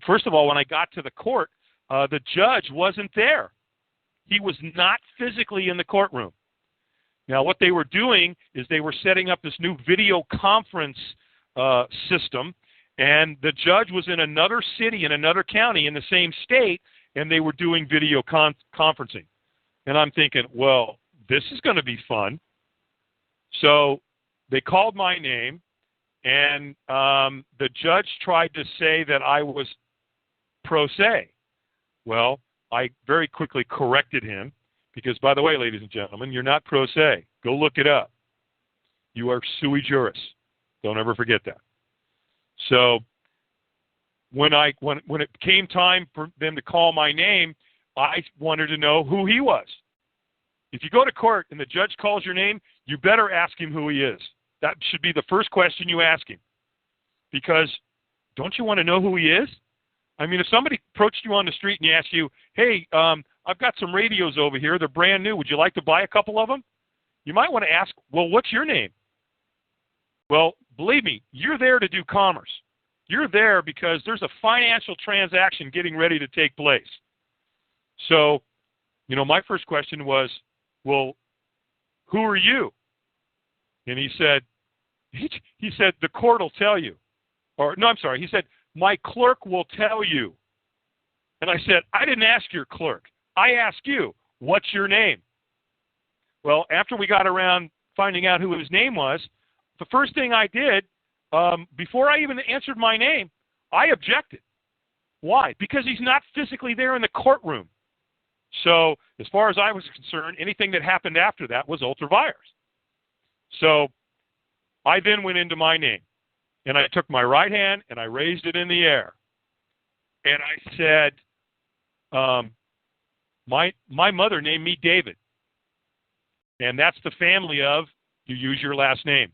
first of all, when I got to the court, the judge wasn't there. He was not physically in the courtroom. Now, what they were doing is they were setting up this new video conference system, and the judge was in another city, in another county, in the same state, and they were doing video conferencing. And I'm thinking, well, this is going to be fun. So they called my name, and the judge tried to say that I was pro se. Well, I very quickly corrected him because, by the way, ladies and gentlemen, you're not pro se. Go look it up. You are sui juris. Don't ever forget that. So when it came time for them to call my name, I wanted to know who he was. If you go to court and the judge calls your name, you better ask him who he is. That should be the first question you ask him. Because don't you want to know who he is? I mean, if somebody approached you on the street and asked you, hey, I've got some radios over here. They're brand new. Would you like to buy a couple of them? You might want to ask, well, what's your name? Well, believe me, you're there to do commerce. You're there because there's a financial transaction getting ready to take place. So, my first question was, well, who are you? And he said, the court will tell you. He said, my clerk will tell you. And I said, I didn't ask your clerk. I asked you, what's your name? Well, after we got around finding out who his name was, the first thing I did, before I even answered my name, I objected. Why? Because he's not physically there in the courtroom. So as far as I was concerned, anything that happened after that was ultra vires. So I then went into my name, and I took my right hand and I raised it in the air. And I said, my mother named me David. And that's the family of, you use your last name.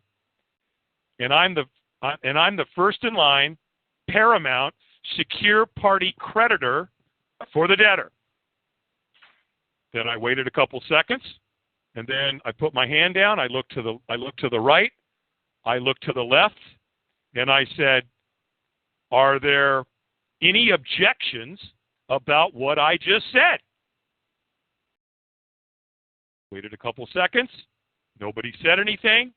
and I'm the first in line, paramount, secure party creditor for the debtor. Then I waited a couple seconds, and then I put my hand down. I looked to the right, I looked to the left, and I said, "Are there any objections about what I just said?" Waited a couple seconds. Nobody said anything.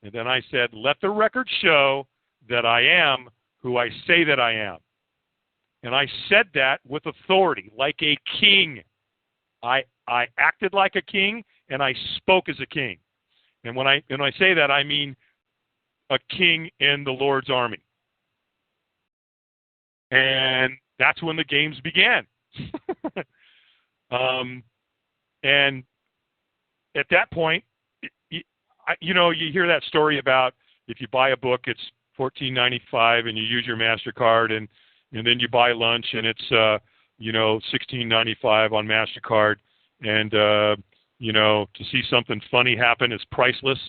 And then I said, "Let the record show that I am who I say that I am." And I said that with authority, like a king. I acted like a king, and I spoke as a king. And when I say that, I mean a king in the Lord's army. And that's when the games began. And at that point, you hear that story about if you buy a book, it's $14.95, and you use your MasterCard, and then you buy lunch, and it's $16.95 on MasterCard, and to see something funny happen is priceless.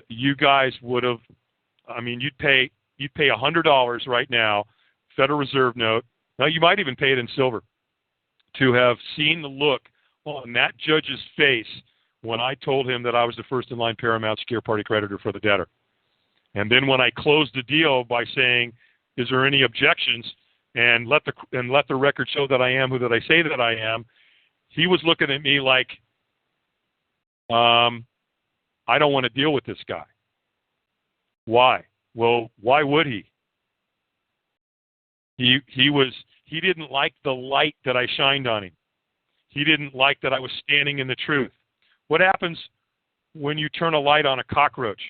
You guys would have, you'd pay $100 right now, Federal Reserve note. Now you might even pay it in silver to have seen the look on that judge's face when I told him that I was the first in line paramount secure party creditor for the debtor. And then when I closed the deal by saying, "Is there any objections?" and let the record show that I am who that I say that I am, he was looking at me like, I don't want to deal with this guy. Why? Well, why would he? He didn't like the light that I shined on him. He didn't like that I was standing in the truth. What happens when you turn a light on a cockroach?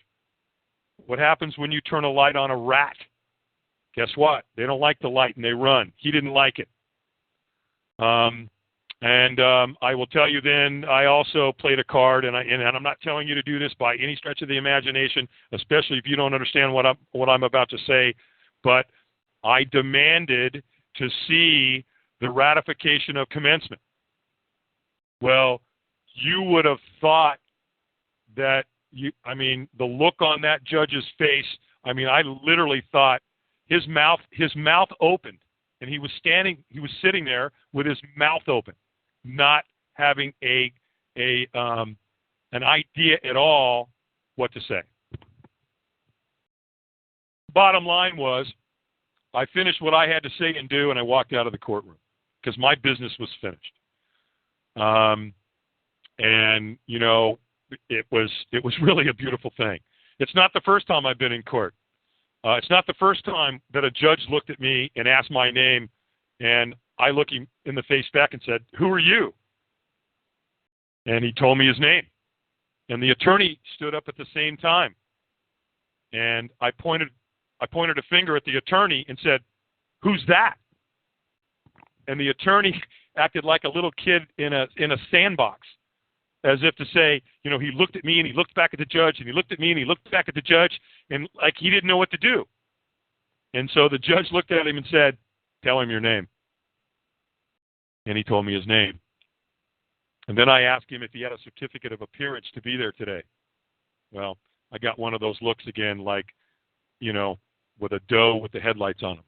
What happens when you turn a light on a rat? Guess what? They don't like the light and they run. He didn't like it. I will tell you then, I also played a card, and I'm not telling you to do this by any stretch of the imagination, especially if you don't understand what I'm about to say, but I demanded to see the ratification of commencement. Well, you would have thought that the look on that judge's face, I literally thought his mouth opened, and he was sitting there with his mouth open, not having an idea at all what to say. Bottom line was, I finished what I had to say and do, and I walked out of the courtroom because my business was finished. It was really a beautiful thing. It's not the first time I've been in court. It's not the first time that a judge looked at me and asked my name, and I looked him in the face back and said, "Who are you?" And he told me his name. And the attorney stood up at the same time. And I pointed a finger at the attorney and said, "Who's that?" And the attorney acted like a little kid in a sandbox, as if to say, he looked at me and he looked back at the judge, and he looked at me and he looked back at the judge, and like he didn't know what to do. And so the judge looked at him and said, "Tell him your name." And he told me his name. And then I asked him if he had a certificate of appearance to be there today. Well, I got one of those looks again, like, with a doe with the headlights on them.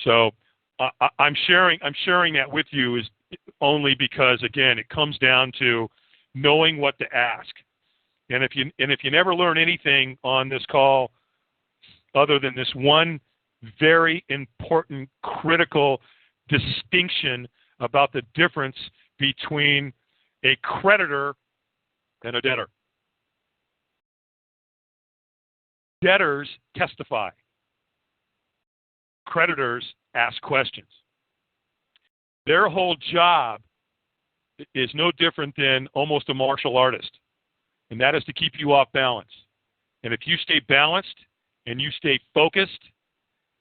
So I'm sharing that with you is only because, again, it comes down to knowing what to ask. And if you never learn anything on this call other than this one very important, critical distinction about the difference between a creditor and a debtor. Debtors testify. Creditors ask questions. Their whole job is no different than almost a martial artist, and that is to keep you off balance. And if you stay balanced and you stay focused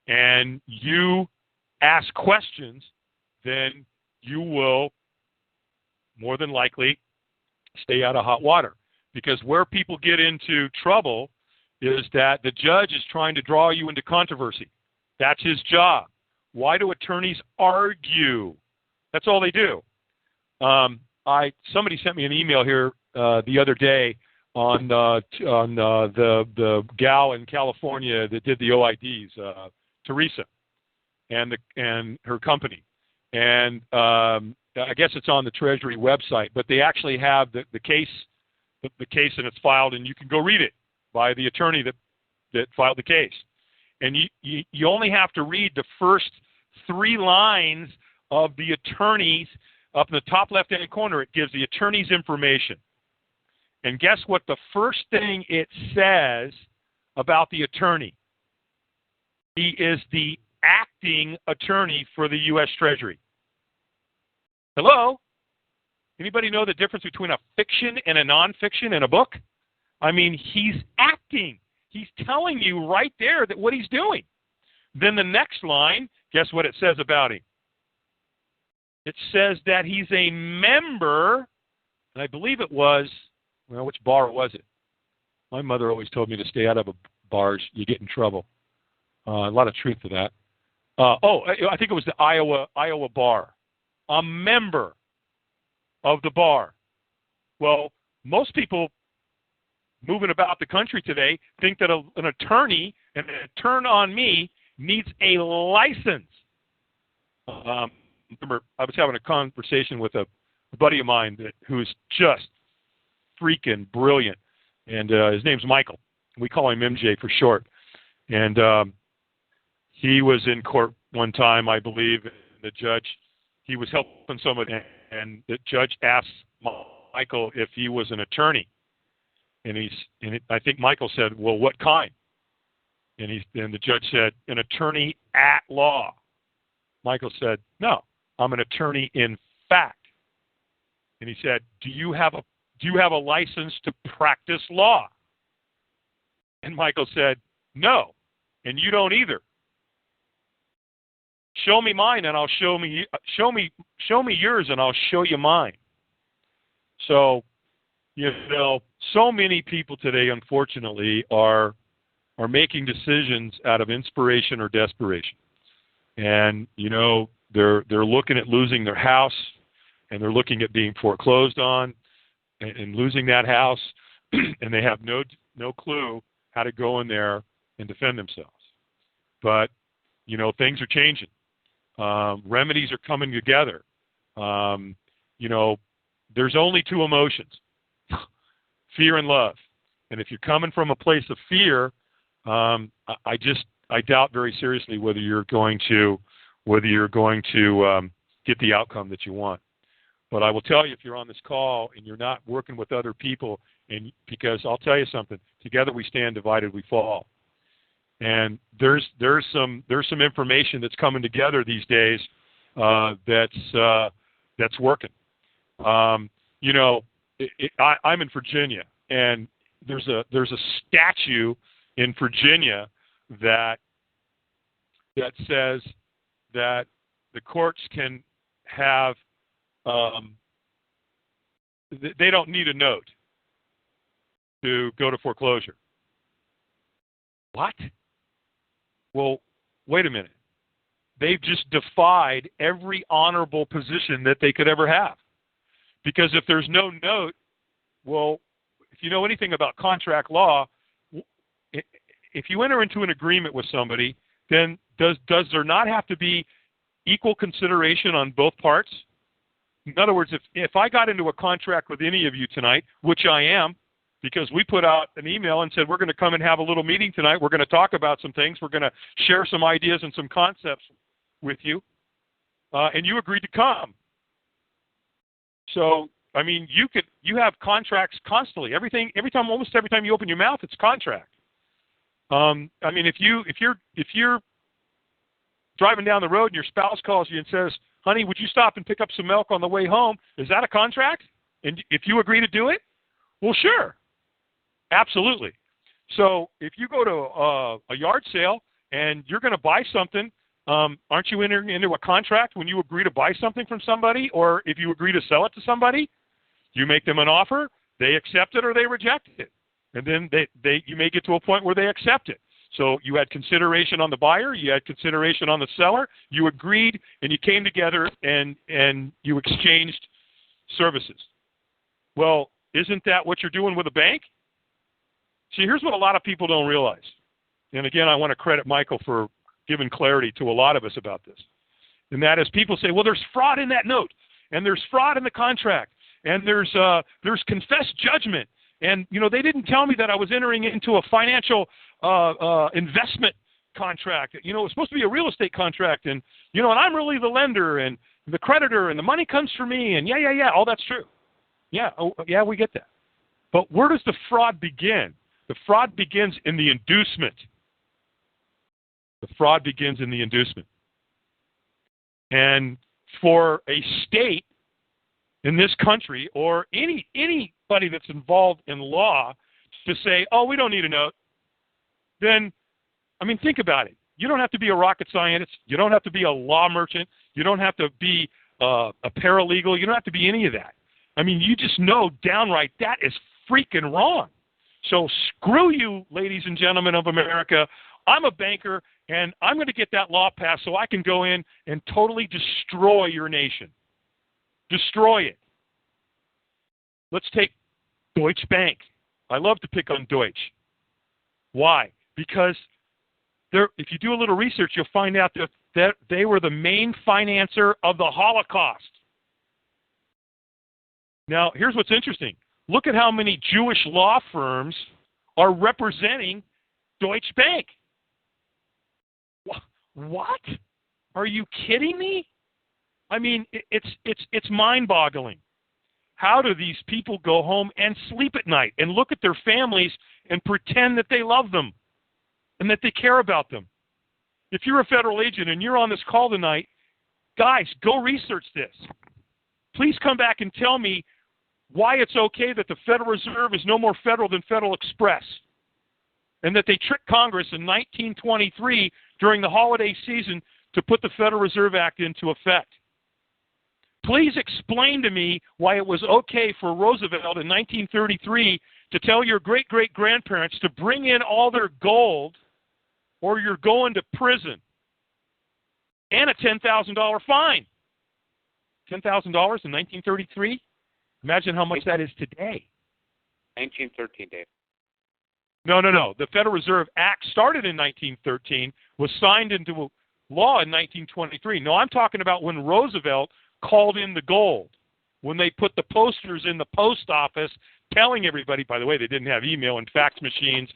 and you ask questions, then you will more than likely stay out of hot water. Because where people get into trouble is that the judge is trying to draw you into controversy. That's his job. Why do attorneys argue? That's all they do. Somebody sent me an email here the other day the gal in California that did the OIDs, Teresa, and her company. And I guess it's on the Treasury website, but they actually have the case, and it's filed, and you can go read it by the attorney that filed the case. And you only have to read the first 3 lines of the attorney's. Up in the top left-hand corner, it gives the attorney's information. And guess what the first thing it says about the attorney? He is the acting attorney for the U.S. Treasury. Hello? Anybody know the difference between a fiction and a nonfiction in a book? I mean, he's acting. He's telling you right there that what he's doing. Then the next line, guess what it says about him? It says that he's a member, and I believe it was, well, which bar was it? My mother always told me to stay out of bars. You get in trouble. A lot of truth to that. I think it was the Iowa bar. A member of the bar. Well, most people moving about the country today think that an attorney, and a turn on me, needs a license. Remember, I was having a conversation with a buddy of mine who's just freaking brilliant, and his name's Michael. We call him MJ for short. And he was in court one time, I believe, and the judge, he was helping someone, and the judge asked Michael if he was an attorney. And I think Michael said, well, what kind? And the judge said, an attorney at law. Michael said, no, I'm an attorney in fact. And he said, do you have a license to practice law? And Michael said, no, and you don't either. Show me mine, and I'll show me yours, and I'll show you mine. So, so many people today, unfortunately, are making decisions out of inspiration or desperation. And, they're looking at losing their house, and they're looking at being foreclosed on and losing that house, and they have no clue how to go in there and defend themselves. But, things are changing. Remedies are coming together. There's only 2 emotions, fear and love. And if you're coming from a place of fear, I doubt very seriously whether you're going to get the outcome that you want. But I will tell you, if you're on this call and you're not working with other people, because I'll tell you something, together we stand, divided we fall. And there's some information that's coming together these days that's working. I'm in Virginia, and there's a statue in Virginia that says that the courts can have they don't need a note to go to foreclosure. What? Well, wait a minute. They've just defied every honorable position that they could ever have. Because if there's no note, well, if you know anything about contract law, if you enter into an agreement with somebody, then does there not have to be equal consideration on both parts? In other words, if I got into a contract with any of you tonight, which I am, because we put out an email and said we're going to come and have a little meeting tonight, we're going to talk about some things, we're going to share some ideas and some concepts with you, and you agreed to come. So, I mean, you have contracts constantly. Almost every time you open your mouth, it's contract. I mean, if you're driving down the road and your spouse calls you and says, honey, would you stop and pick up some milk on the way home? Is that a contract? And if you agree to do it, well, sure. Absolutely. So if you go to a yard sale and you're going to buy something, aren't you entering into a contract when you agree to buy something from somebody? Or if you agree to sell it to somebody, you make them an offer, they accept it or they reject it. And then you may get to a point where they accept it. So you had consideration on the buyer, you had consideration on the seller, you agreed, and you came together and you exchanged services. Well, isn't that what you're doing with a bank? See, here's what a lot of people don't realize. And again, I want to credit Michael for giving clarity to a lot of us about this. And that is, people say, well, there's fraud in that note, and there's fraud in the contract, and there's confessed judgment. And, they didn't tell me that I was entering into a financial investment contract. It was supposed to be a real estate contract, and, and I'm really the lender and the creditor, and the money comes for me, and yeah, all that's true. Yeah, we get that. But where does the fraud begin? The fraud begins in the inducement. The fraud begins in the inducement. And for a state in this country, or anybody that's involved in law, to say, oh, we don't need a note, then, think about it. You don't have to be a rocket scientist. You don't have to be a law merchant. You don't have to be a paralegal. You don't have to be any of that. You just know downright that is freaking wrong. So screw you, ladies and gentlemen of America. I'm a banker, and I'm going to get that law passed so I can go in and totally destroy your nation. Destroy it. Let's take Deutsche Bank. I love to pick on Deutsche. Why? Because if you do a little research, you'll find out that they were the main financer of the Holocaust. Now, here's what's interesting. Look at how many Jewish law firms are representing Deutsche Bank. What? Are you kidding me? It's mind-boggling. How do these people go home and sleep at night and look at their families and pretend that they love them and that they care about them? If you're a federal agent and you're on this call tonight, guys, go research this. Please come back and tell me why it's okay that the Federal Reserve is no more federal than Federal Express, and that they tricked Congress in 1923 during the holiday season to put the Federal Reserve Act into effect. Please explain to me why it was okay for Roosevelt in 1933 to tell your great-great-grandparents to bring in all their gold or you're going to prison, and a $10,000 fine. $10,000 in 1933? Imagine how much that is today. 1913, Dave. No. The Federal Reserve Act started in 1913, was signed into law in 1923. No, I'm talking about when Roosevelt called in the gold, when they put the posters in the post office telling everybody, by the way, they didn't have email and fax machines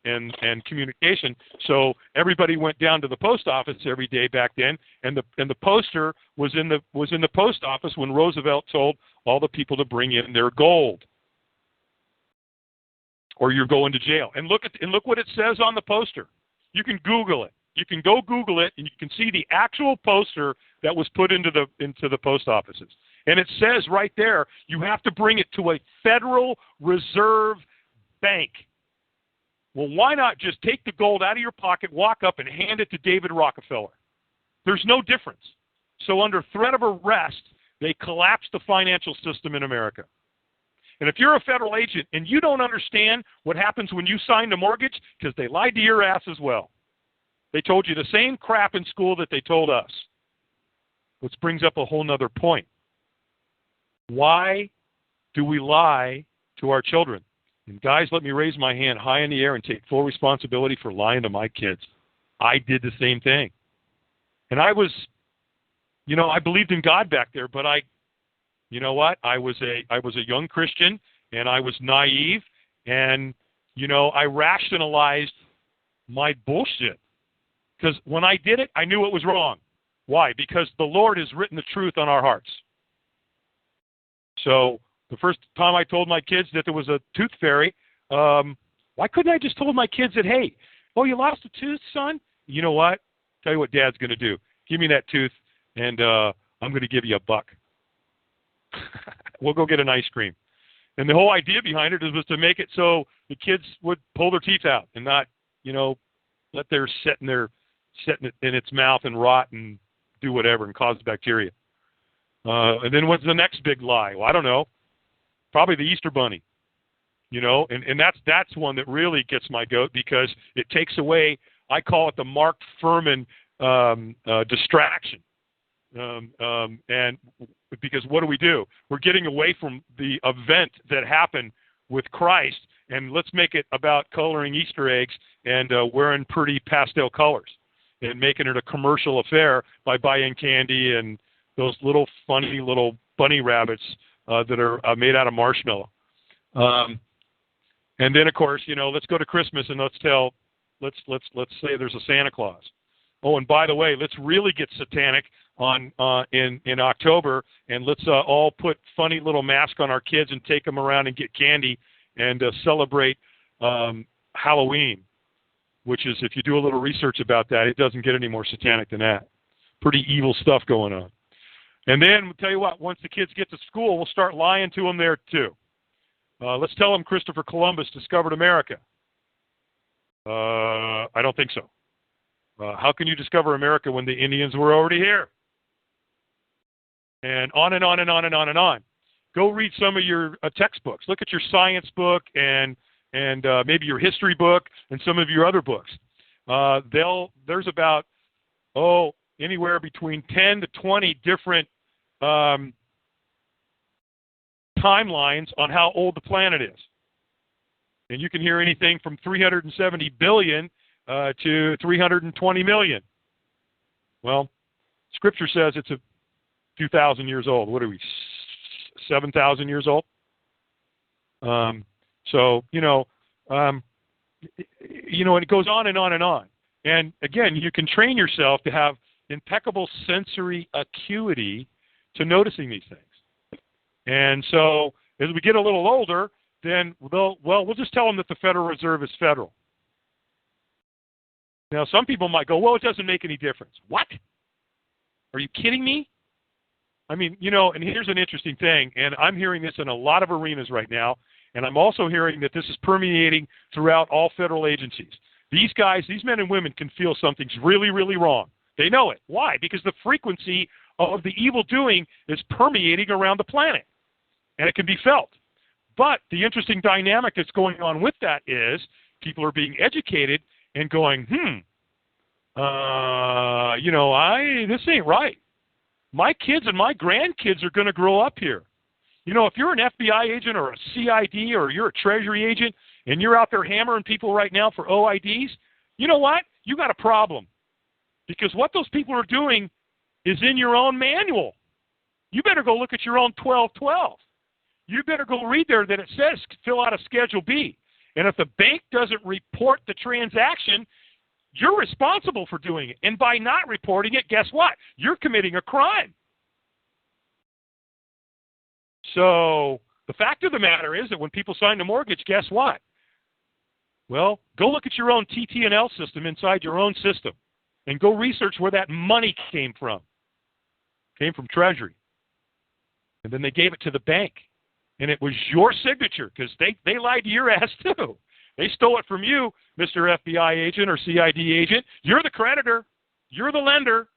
and communication, so everybody went down to the post office every day back then, and the poster was in the post office when Roosevelt told all the people to bring in their gold, or you're going to jail. And look what it says on the poster. You can Google it. You can go Google it, and you can see the actual poster that was put into the post offices. And it says right there, you have to bring it to a Federal Reserve Bank. Well, why not just take the gold out of your pocket, walk up, and hand it to David Rockefeller? There's no difference. So under threat of arrest, they collapsed the financial system in America. And if you're a federal agent and you don't understand what happens when you sign a mortgage, because they lied to your ass as well. They told you the same crap in school that they told us. Which brings up a whole nother point. Why do we lie to our children? And guys, let me raise my hand high in the air and take full responsibility for lying to my kids. I did the same thing. And I was, I believed in God back there, but you know what? I was a young Christian, and I was naive, and, I rationalized my bullshit. Because when I did it, I knew it was wrong. Why? Because the Lord has written the truth on our hearts. So the first time I told my kids that there was a tooth fairy, why couldn't I just told my kids that, hey, oh, you lost a tooth, son? You know what? Tell you what Dad's going to do. Give me that tooth, and I'm going to give you $1. We'll go get an ice cream. And the whole idea behind it was to make it so the kids would pull their teeth out and not, let theirs sit in its mouth and rot and do whatever and cause bacteria. And then what's the next big lie? Well, I don't know. Probably the Easter Bunny. And that's one that really gets my goat because it takes away, I call it the Mark Furman distraction. And because what do? We're getting away from the event that happened with Christ, and let's make it about coloring Easter eggs and wearing pretty pastel colors and making it a commercial affair by buying candy and those little funny little bunny rabbits that are made out of marshmallow. And then, of course, let's go to Christmas and let's say there's a Santa Claus. Oh, and by the way, let's really get satanic in October, and let's all put funny little masks on our kids and take them around and get candy and celebrate Halloween, which is, if you do a little research about that, it doesn't get any more satanic than that. Pretty evil stuff going on. And then, I'll tell you what, once the kids get to school, we'll start lying to them there too. Let's tell them Christopher Columbus discovered America. I don't think so. How can you discover America when the Indians were already here? And on and on and on and on and on. Go read some of your textbooks. Look at your science book and maybe your history book and some of your other books. There's about, anywhere between 10 to 20 different timelines on how old the planet is. And you can hear anything from 370 billion to 320 million. Well, Scripture says it's a few thousand years old. What are we, 7,000 years old? So, and it goes on and on and on. And again, you can train yourself to have impeccable sensory acuity to noticing these things. And so as we get a little older, then we'll just tell them that the Federal Reserve is federal. Now, some people might go, well, it doesn't make any difference. What? Are you kidding me? I mean, and here's an interesting thing, and I'm hearing this in a lot of arenas right now, and I'm also hearing that this is permeating throughout all federal agencies. These guys, these men and women can feel something's really, really wrong. They know it. Why? Because the frequency of the evil doing is permeating around the planet, and it can be felt. But the interesting dynamic that's going on with that is people are being educated and going, this ain't right. My kids and my grandkids are going to grow up here. If you're an FBI agent or a CID or you're a Treasury agent and you're out there hammering people right now for OIDs, you know what? You got a problem. Because what those people are doing is in your own manual. You better go look at your own 1212. You better go read there that it says fill out a Schedule B. And if the bank doesn't report the transaction, you're responsible for doing it. And by not reporting it, guess what? You're committing a crime. So the fact of the matter is that when people sign the mortgage, guess what? Well, go look at your own TT&L system inside your own system and go research where that money came from. It came from Treasury. And then they gave it to the bank. And it was your signature because they lied to your ass too. They stole it from you, Mr. FBI agent or CID agent. You're the creditor. You're the lender.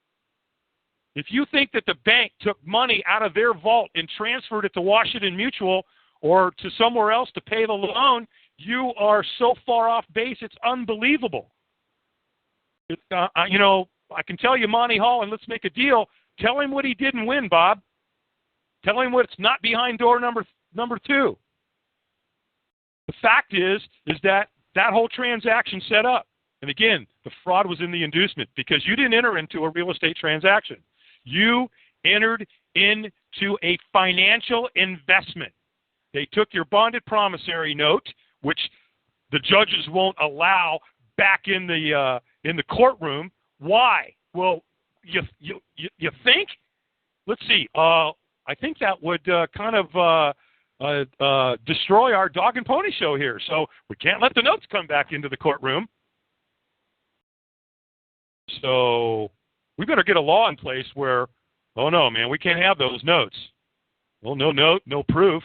If you think that the bank took money out of their vault and transferred it to Washington Mutual or to somewhere else to pay the loan, you are so far off base, it's unbelievable. I can tell you Monty Hall, and let's make a deal. Tell him what he didn't win, Bob. Tell him what's not behind door number 2. The fact is that whole transaction set up. And again, the fraud was in the inducement because you didn't enter into a real estate transaction. You entered into a financial investment. They took your bonded promissory note, which the judges won't allow back in the courtroom. Why? Well, you think? Let's see. I think that would kind of destroy our dog and pony show here. So we can't let the notes come back into the courtroom. So we better get a law in place where, oh no, man, we can't have those notes. Well, no note, no proof.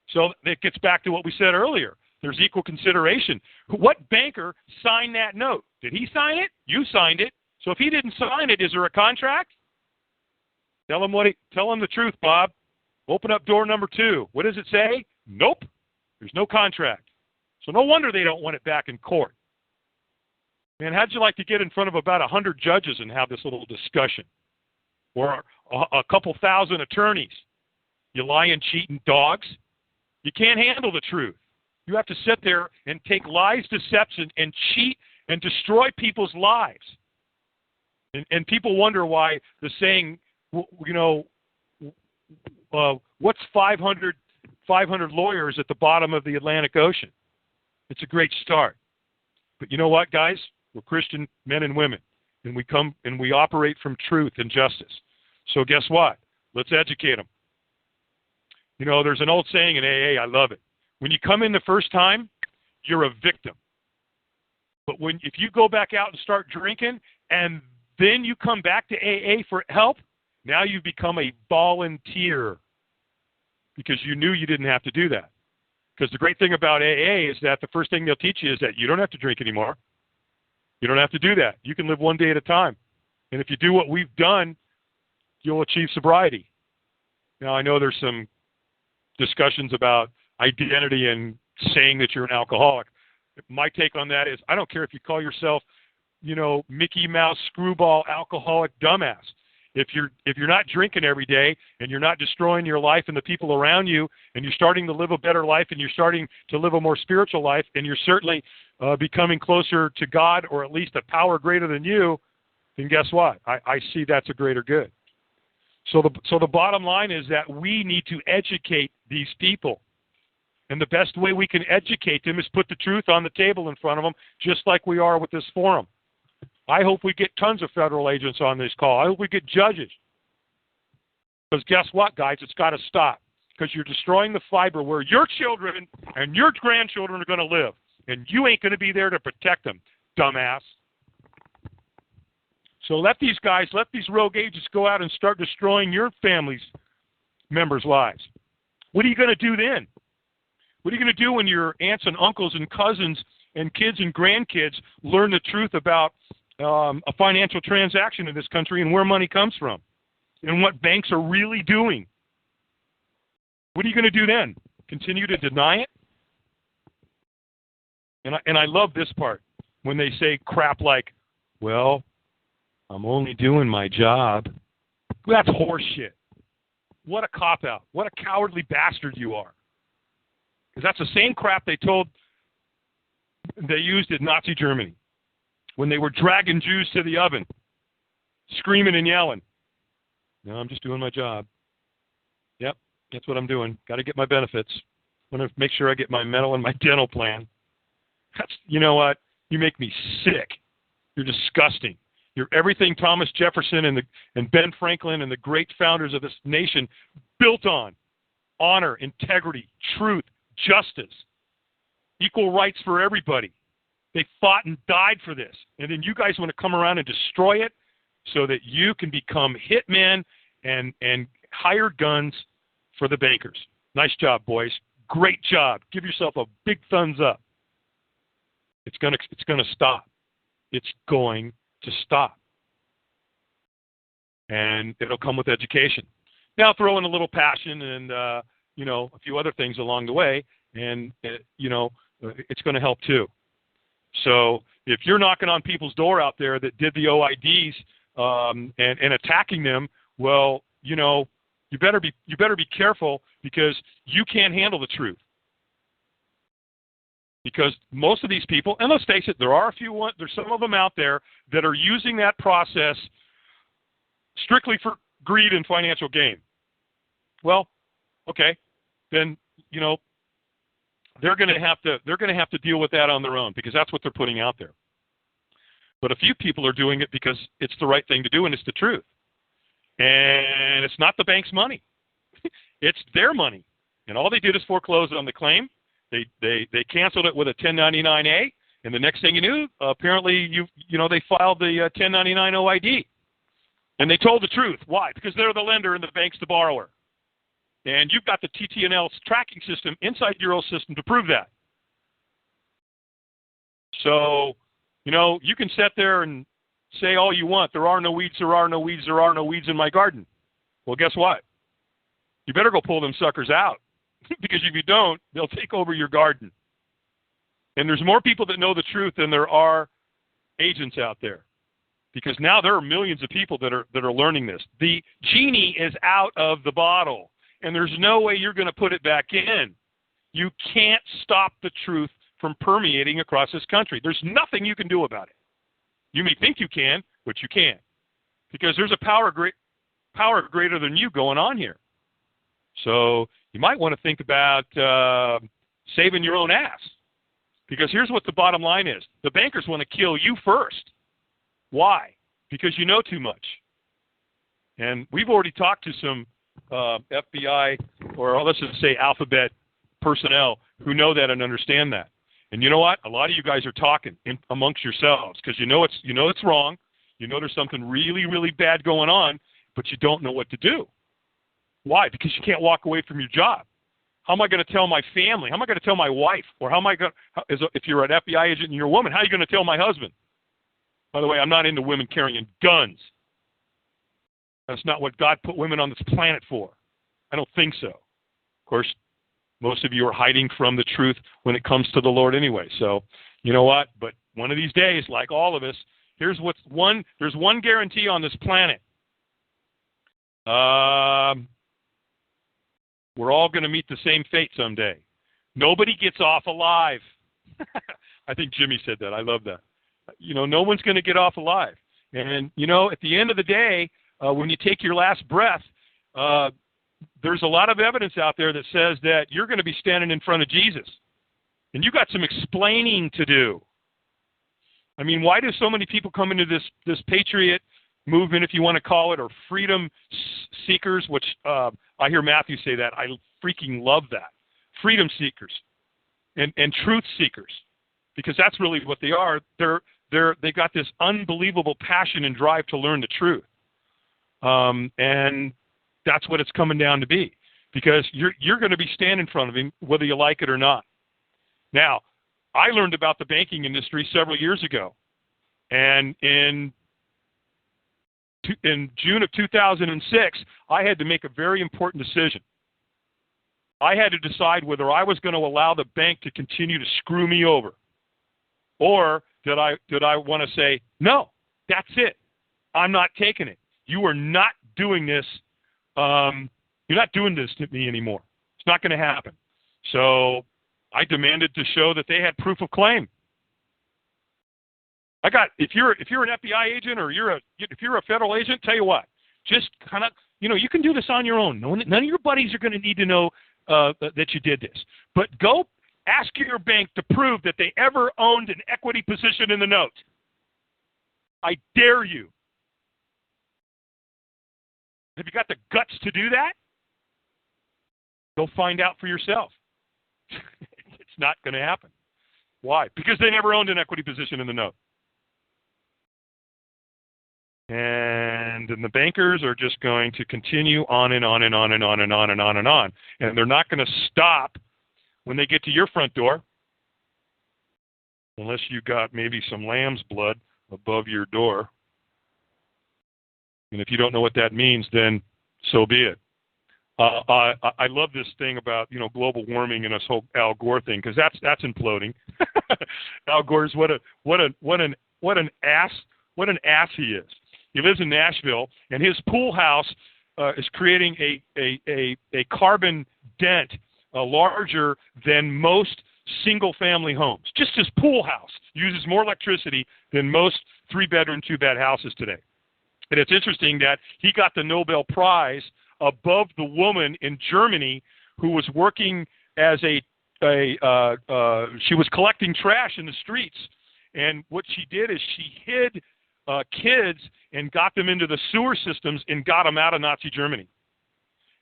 So it gets back to what we said earlier. There's equal consideration. What banker signed that note? Did he sign it? You signed it. So if he didn't sign it, is there a contract? Tell him the truth, Bob. Open up door number 2. What does it say? Nope. There's no contract. So no wonder they don't want it back in court. Man, how'd you like to get in front of about 100 judges and have this little discussion? Or a couple thousand attorneys? You lying, cheating dogs. You can't handle the truth. You have to sit there and take lies, deception, and cheat and destroy people's lives. And people wonder why the saying, what's 500 lawyers at the bottom of the Atlantic Ocean? It's a great start. But you know what, guys? We're Christian men and women, and we come and we operate from truth and justice. So guess what? Let's educate them. There's an old saying in AA, I love it. When you come in the first time, you're a victim. But if you go back out and start drinking, and then you come back to AA for help, now you've become a volunteer because you knew you didn't have to do that. Because the great thing about AA is that the first thing they'll teach you is that you don't have to drink anymore. You don't have to do that. You can live one day at a time. And if you do what we've done, you'll achieve sobriety. Now, I know there's some discussions about identity and saying that you're an alcoholic. My take on that is I don't care if you call yourself, Mickey Mouse screwball alcoholic dumbass. If you're not drinking every day and you're not destroying your life and the people around you, and you're starting to live a better life and you're starting to live a more spiritual life, and you're certainly becoming closer to God, or at least a power greater than you, then guess what? I see that's a greater good. So the bottom line is that we need to educate these people. And the best way we can educate them is put the truth on the table in front of them, just like we are with this forum. I hope we get tons of federal agents on this call. I hope we get judges. Because guess what, guys? It's got to stop. Because you're destroying the fiber where your children and your grandchildren are going to live. And you ain't going to be there to protect them, dumbass. So let these rogue agents go out and start destroying your family's members' lives. What are you going to do then? What are you going to do when your aunts and uncles and cousins and kids and grandkids learn the truth about a financial transaction in this country and where money comes from and what banks are really doing? What are you going to do then? Continue to deny it? And I love this part when they say crap like, well, I'm only doing my job. Well, that's horseshit. What a cop-out. What a cowardly bastard you are. Because that's the same crap they used in Nazi Germany when they were dragging Jews to the oven, screaming and yelling. No, I'm just doing my job. Yep, that's what I'm doing. Got to get my benefits. I'm going to make sure I get my medical and my dental plan. You know what? You make me sick. You're disgusting. You're everything Thomas Jefferson and Ben Franklin and the great founders of this nation built on. Honor, integrity, truth, justice, equal rights for everybody. They fought and died for this. And then you guys want to come around and destroy it so that you can become hitmen and hired guns for the bankers. Nice job, boys. Great job. Give yourself a big thumbs up. It's going to stop. It's going to stop. And it'll come with education. Now throw in a little passion and, a few other things along the way, and, it's going to help too. So if you're knocking on people's door out there that did the OIDs and attacking them, well, you better be careful because you can't handle the truth. Because most of these people, and let's face it, there's some of them out there that are using that process strictly for greed and financial gain. Well, okay, then they're going to have to deal with that on their own because that's what they're putting out there. But a few people are doing it because it's the right thing to do and it's the truth. And it's not the bank's money. It's their money. And all they did is foreclose on the claim. They canceled it with a 1099-A, and the next thing you knew, apparently they filed the 1099 OID. And they told the truth. Why? Because they're the lender and the bank's the borrower. And you've got the TT&L tracking system inside your own system to prove that. So, you can sit there and say all you want, there are no weeds, there are no weeds, there are no weeds in my garden. Well, guess what? You better go pull them suckers out. Because if you don't, they'll take over your garden. And there's more people that know the truth than there are agents out there. Because now there are millions of people that are learning this. The genie is out of the bottle. And there's no way you're going to put it back in. You can't stop the truth from permeating across this country. There's nothing you can do about it. You may think you can, but you can't. Because there's a power greater than you going on here. So you might want to think about saving your own ass. Because here's what the bottom line is. The bankers want to kill you first. Why? Because you know too much. And we've already talked to some FBI, or let's just say alphabet personnel who know that and understand that. And you know what? A lot of you guys are talking amongst yourselves because you know it's wrong. You know there's something really, really bad going on, but you don't know what to do. Why? Because you can't walk away from your job. How am I going to tell my family? How am I going to tell my wife? Or how am I going to, if you're an FBI agent and you're a woman, how are you going to tell my husband? By the way, I'm not into women carrying guns. That's not what God put women on this planet for. I don't think so. Of course, most of you are hiding from the truth when it comes to the Lord anyway. So, you know what? But one of these days, like all of us, there's one guarantee on this planet. We're all going to meet the same fate someday. Nobody gets off alive. I think Jimmy said that. I love that. No one's going to get off alive. And, at the end of the day, when you take your last breath, there's a lot of evidence out there that says that you're going to be standing in front of Jesus. And you got some explaining to do. I mean, why do so many people come into this patriot movement, if you want to call it, or freedom seekers, which I hear Matthew say that. I freaking love that. Freedom seekers and truth seekers, because that's really what they are. They got this unbelievable passion and drive to learn the truth. And that's what it's coming down to be, because you're going to be standing in front of him whether you like it or not. Now, I learned about the banking industry several years ago, and in June of 2006, I had to make a very important decision. I had to decide whether I was going to allow the bank to continue to screw me over, or did I want to say, no, that's it. I'm not taking it. You are not doing this. You're not doing this to me anymore. It's not going to happen. So I demanded to show that they had proof of claim. If you're an FBI agent or if you're a federal agent, tell you what, just kind of, you can do this on your own. None of your buddies are going to need to know that you did this. But go ask your bank to prove that they ever owned an equity position in the note. I dare you. Have you got the guts to do that? Go find out for yourself. It's not going to happen. Why? Because they never owned an equity position in the note. And the bankers are just going to continue on and on and on and on and on and on and on. And they're not going to stop when they get to your front door, unless you got maybe some lamb's blood above your door. And if you don't know what that means, then so be it. I love this thing about global warming and this whole Al Gore thing, because that's imploding. Al Gore's what an ass he is. He lives in Nashville, and his pool house is creating a carbon dent larger than most single-family homes. Just his pool house uses more electricity than most 3-bedroom, 2-bed houses today. And it's interesting that he got the Nobel Prize above the woman in Germany who was working as she was collecting trash in the streets. And what she did is she hid kids and got them into the sewer systems and got them out of Nazi Germany.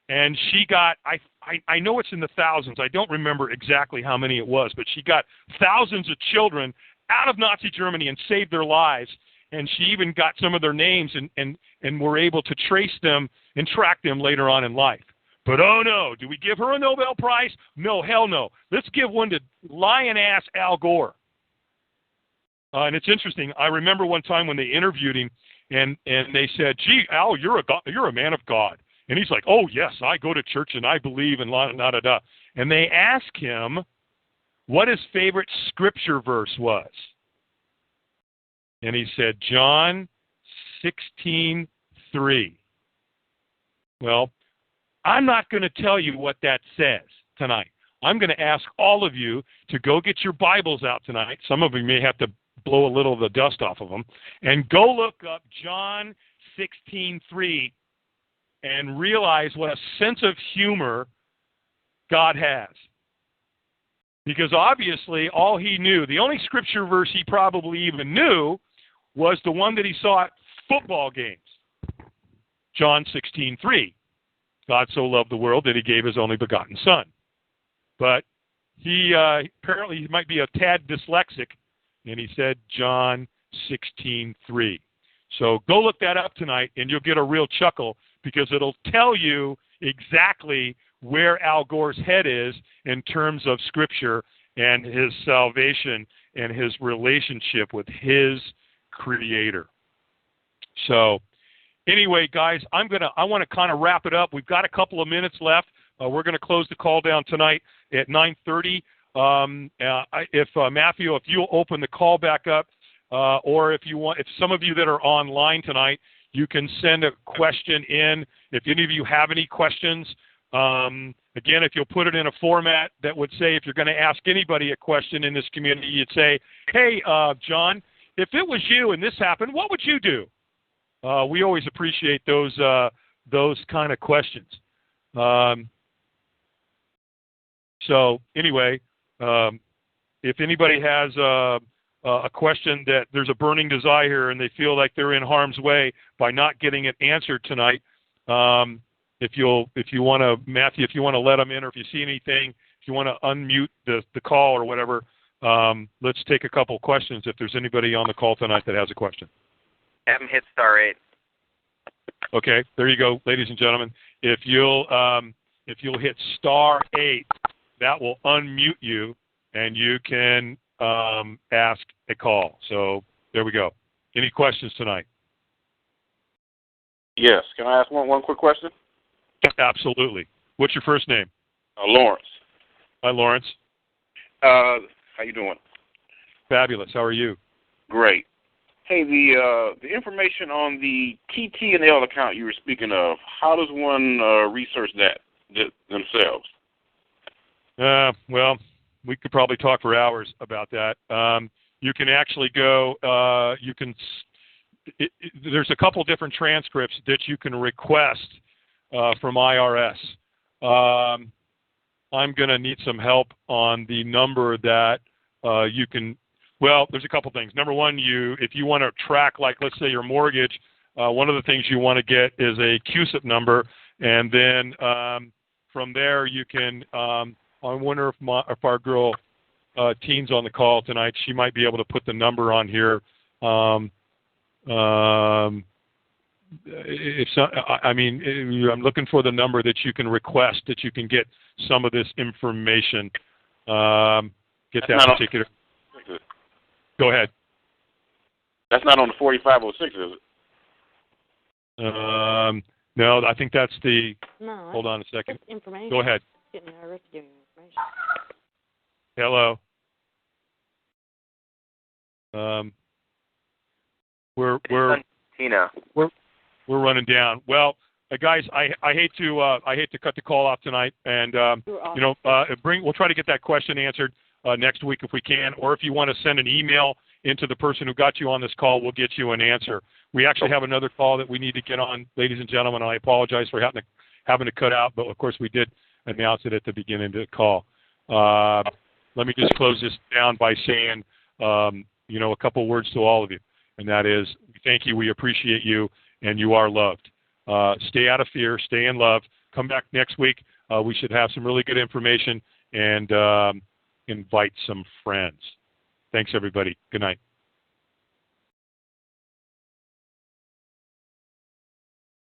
And she got, I know it's in the thousands. I don't remember exactly how many it was, but she got thousands of children out of Nazi Germany and saved their lives. And she even got some of their names and were able to trace them and track them later on in life. But oh no, do we give her a Nobel Prize? No, hell no. Let's give one to lion-ass Al Gore. And it's interesting. I remember one time when they interviewed him, and they said, "Gee, Al, you're a man of God." And he's like, "Oh yes, I go to church and I believe in la da da." And they asked him what his favorite scripture verse was. And he said, John 16:3. Well, I'm not going to tell you what that says tonight. I'm going to ask all of you to go get your Bibles out tonight. Some of you may have to blow a little of the dust off of them. And go look up John 16:3 and realize what a sense of humor God has. Because obviously all he knew, the only scripture verse he probably even knew was the one that he saw at football games. John 16:3. God so loved the world that he gave his only begotten son. But he apparently he might be a tad dyslexic, and he said John 16:3. So go look that up tonight, and you'll get a real chuckle because it'll tell you exactly where Al Gore's head is in terms of Scripture and his salvation and his relationship with his Creator. So anyway, guys, I want to kind of wrap it up. We've got a couple of minutes left. We're going to close the call down tonight at 9:30. Matthew, if you'll open the call back up, or if some of you that are online tonight, you can send a question in. If any of you have any questions, again, if you'll put it in a format that would say, if you're going to ask anybody a question in this community, you'd say, hey, John, if it was you and this happened, what would you do? We always appreciate those kind of questions. So anyway, if anybody has a question that there's a burning desire and they feel like they're in harm's way by not getting it answered tonight, if you want to, Matthew, if you want to let them in, or if you see anything, if you want to unmute the call or whatever, let's take a couple questions if there's anybody on the call tonight that has a question. Have him hit *8. Okay, there you go, ladies and gentlemen. If you'll hit *8, that will unmute you, and you can ask a call. So there we go. Any questions tonight? Yes. Can I ask one quick question? Absolutely. What's your first name? Lawrence. Hi, Lawrence. How you doing? Fabulous. How are you? Great. Hey, the information on the TT&L account you were speaking of, how does one research that themselves? Well, we could probably talk for hours about that. You can actually go, there's a couple different transcripts that you can request from IRS. I'm going to need some help on the number that you can. Well, there's a couple things. Number one, if you want to track, like, let's say your mortgage, one of the things you want to get is a CUSIP number, and then from there you can. I wonder if our girl Teen's on the call tonight. She might be able to put the number on here. I'm looking for the number that you can request that you can get some of this information. Get that particular. Go ahead. That's not on the 4506, is it? No, I think that's the. No. Hold on a second. Information. Go ahead. Getting the IRS to give you information. Hello. We're running down. Well, guys, I hate to cut the call off tonight, and we'll try to get that question answered next week if we can, or if you want to send an email into the person who got you on this call, we'll get you an answer. We actually have another call that we need to get on, ladies and gentlemen. I apologize for having to cut out, but of course we did announce it at the beginning of the call. Let me just close this down by saying, a couple words to all of you, and that is, thank you, we appreciate you, and you are loved. Stay out of fear, stay in love. Come back next week. We should have some really good information, and invite some friends. Thanks, everybody. Good night.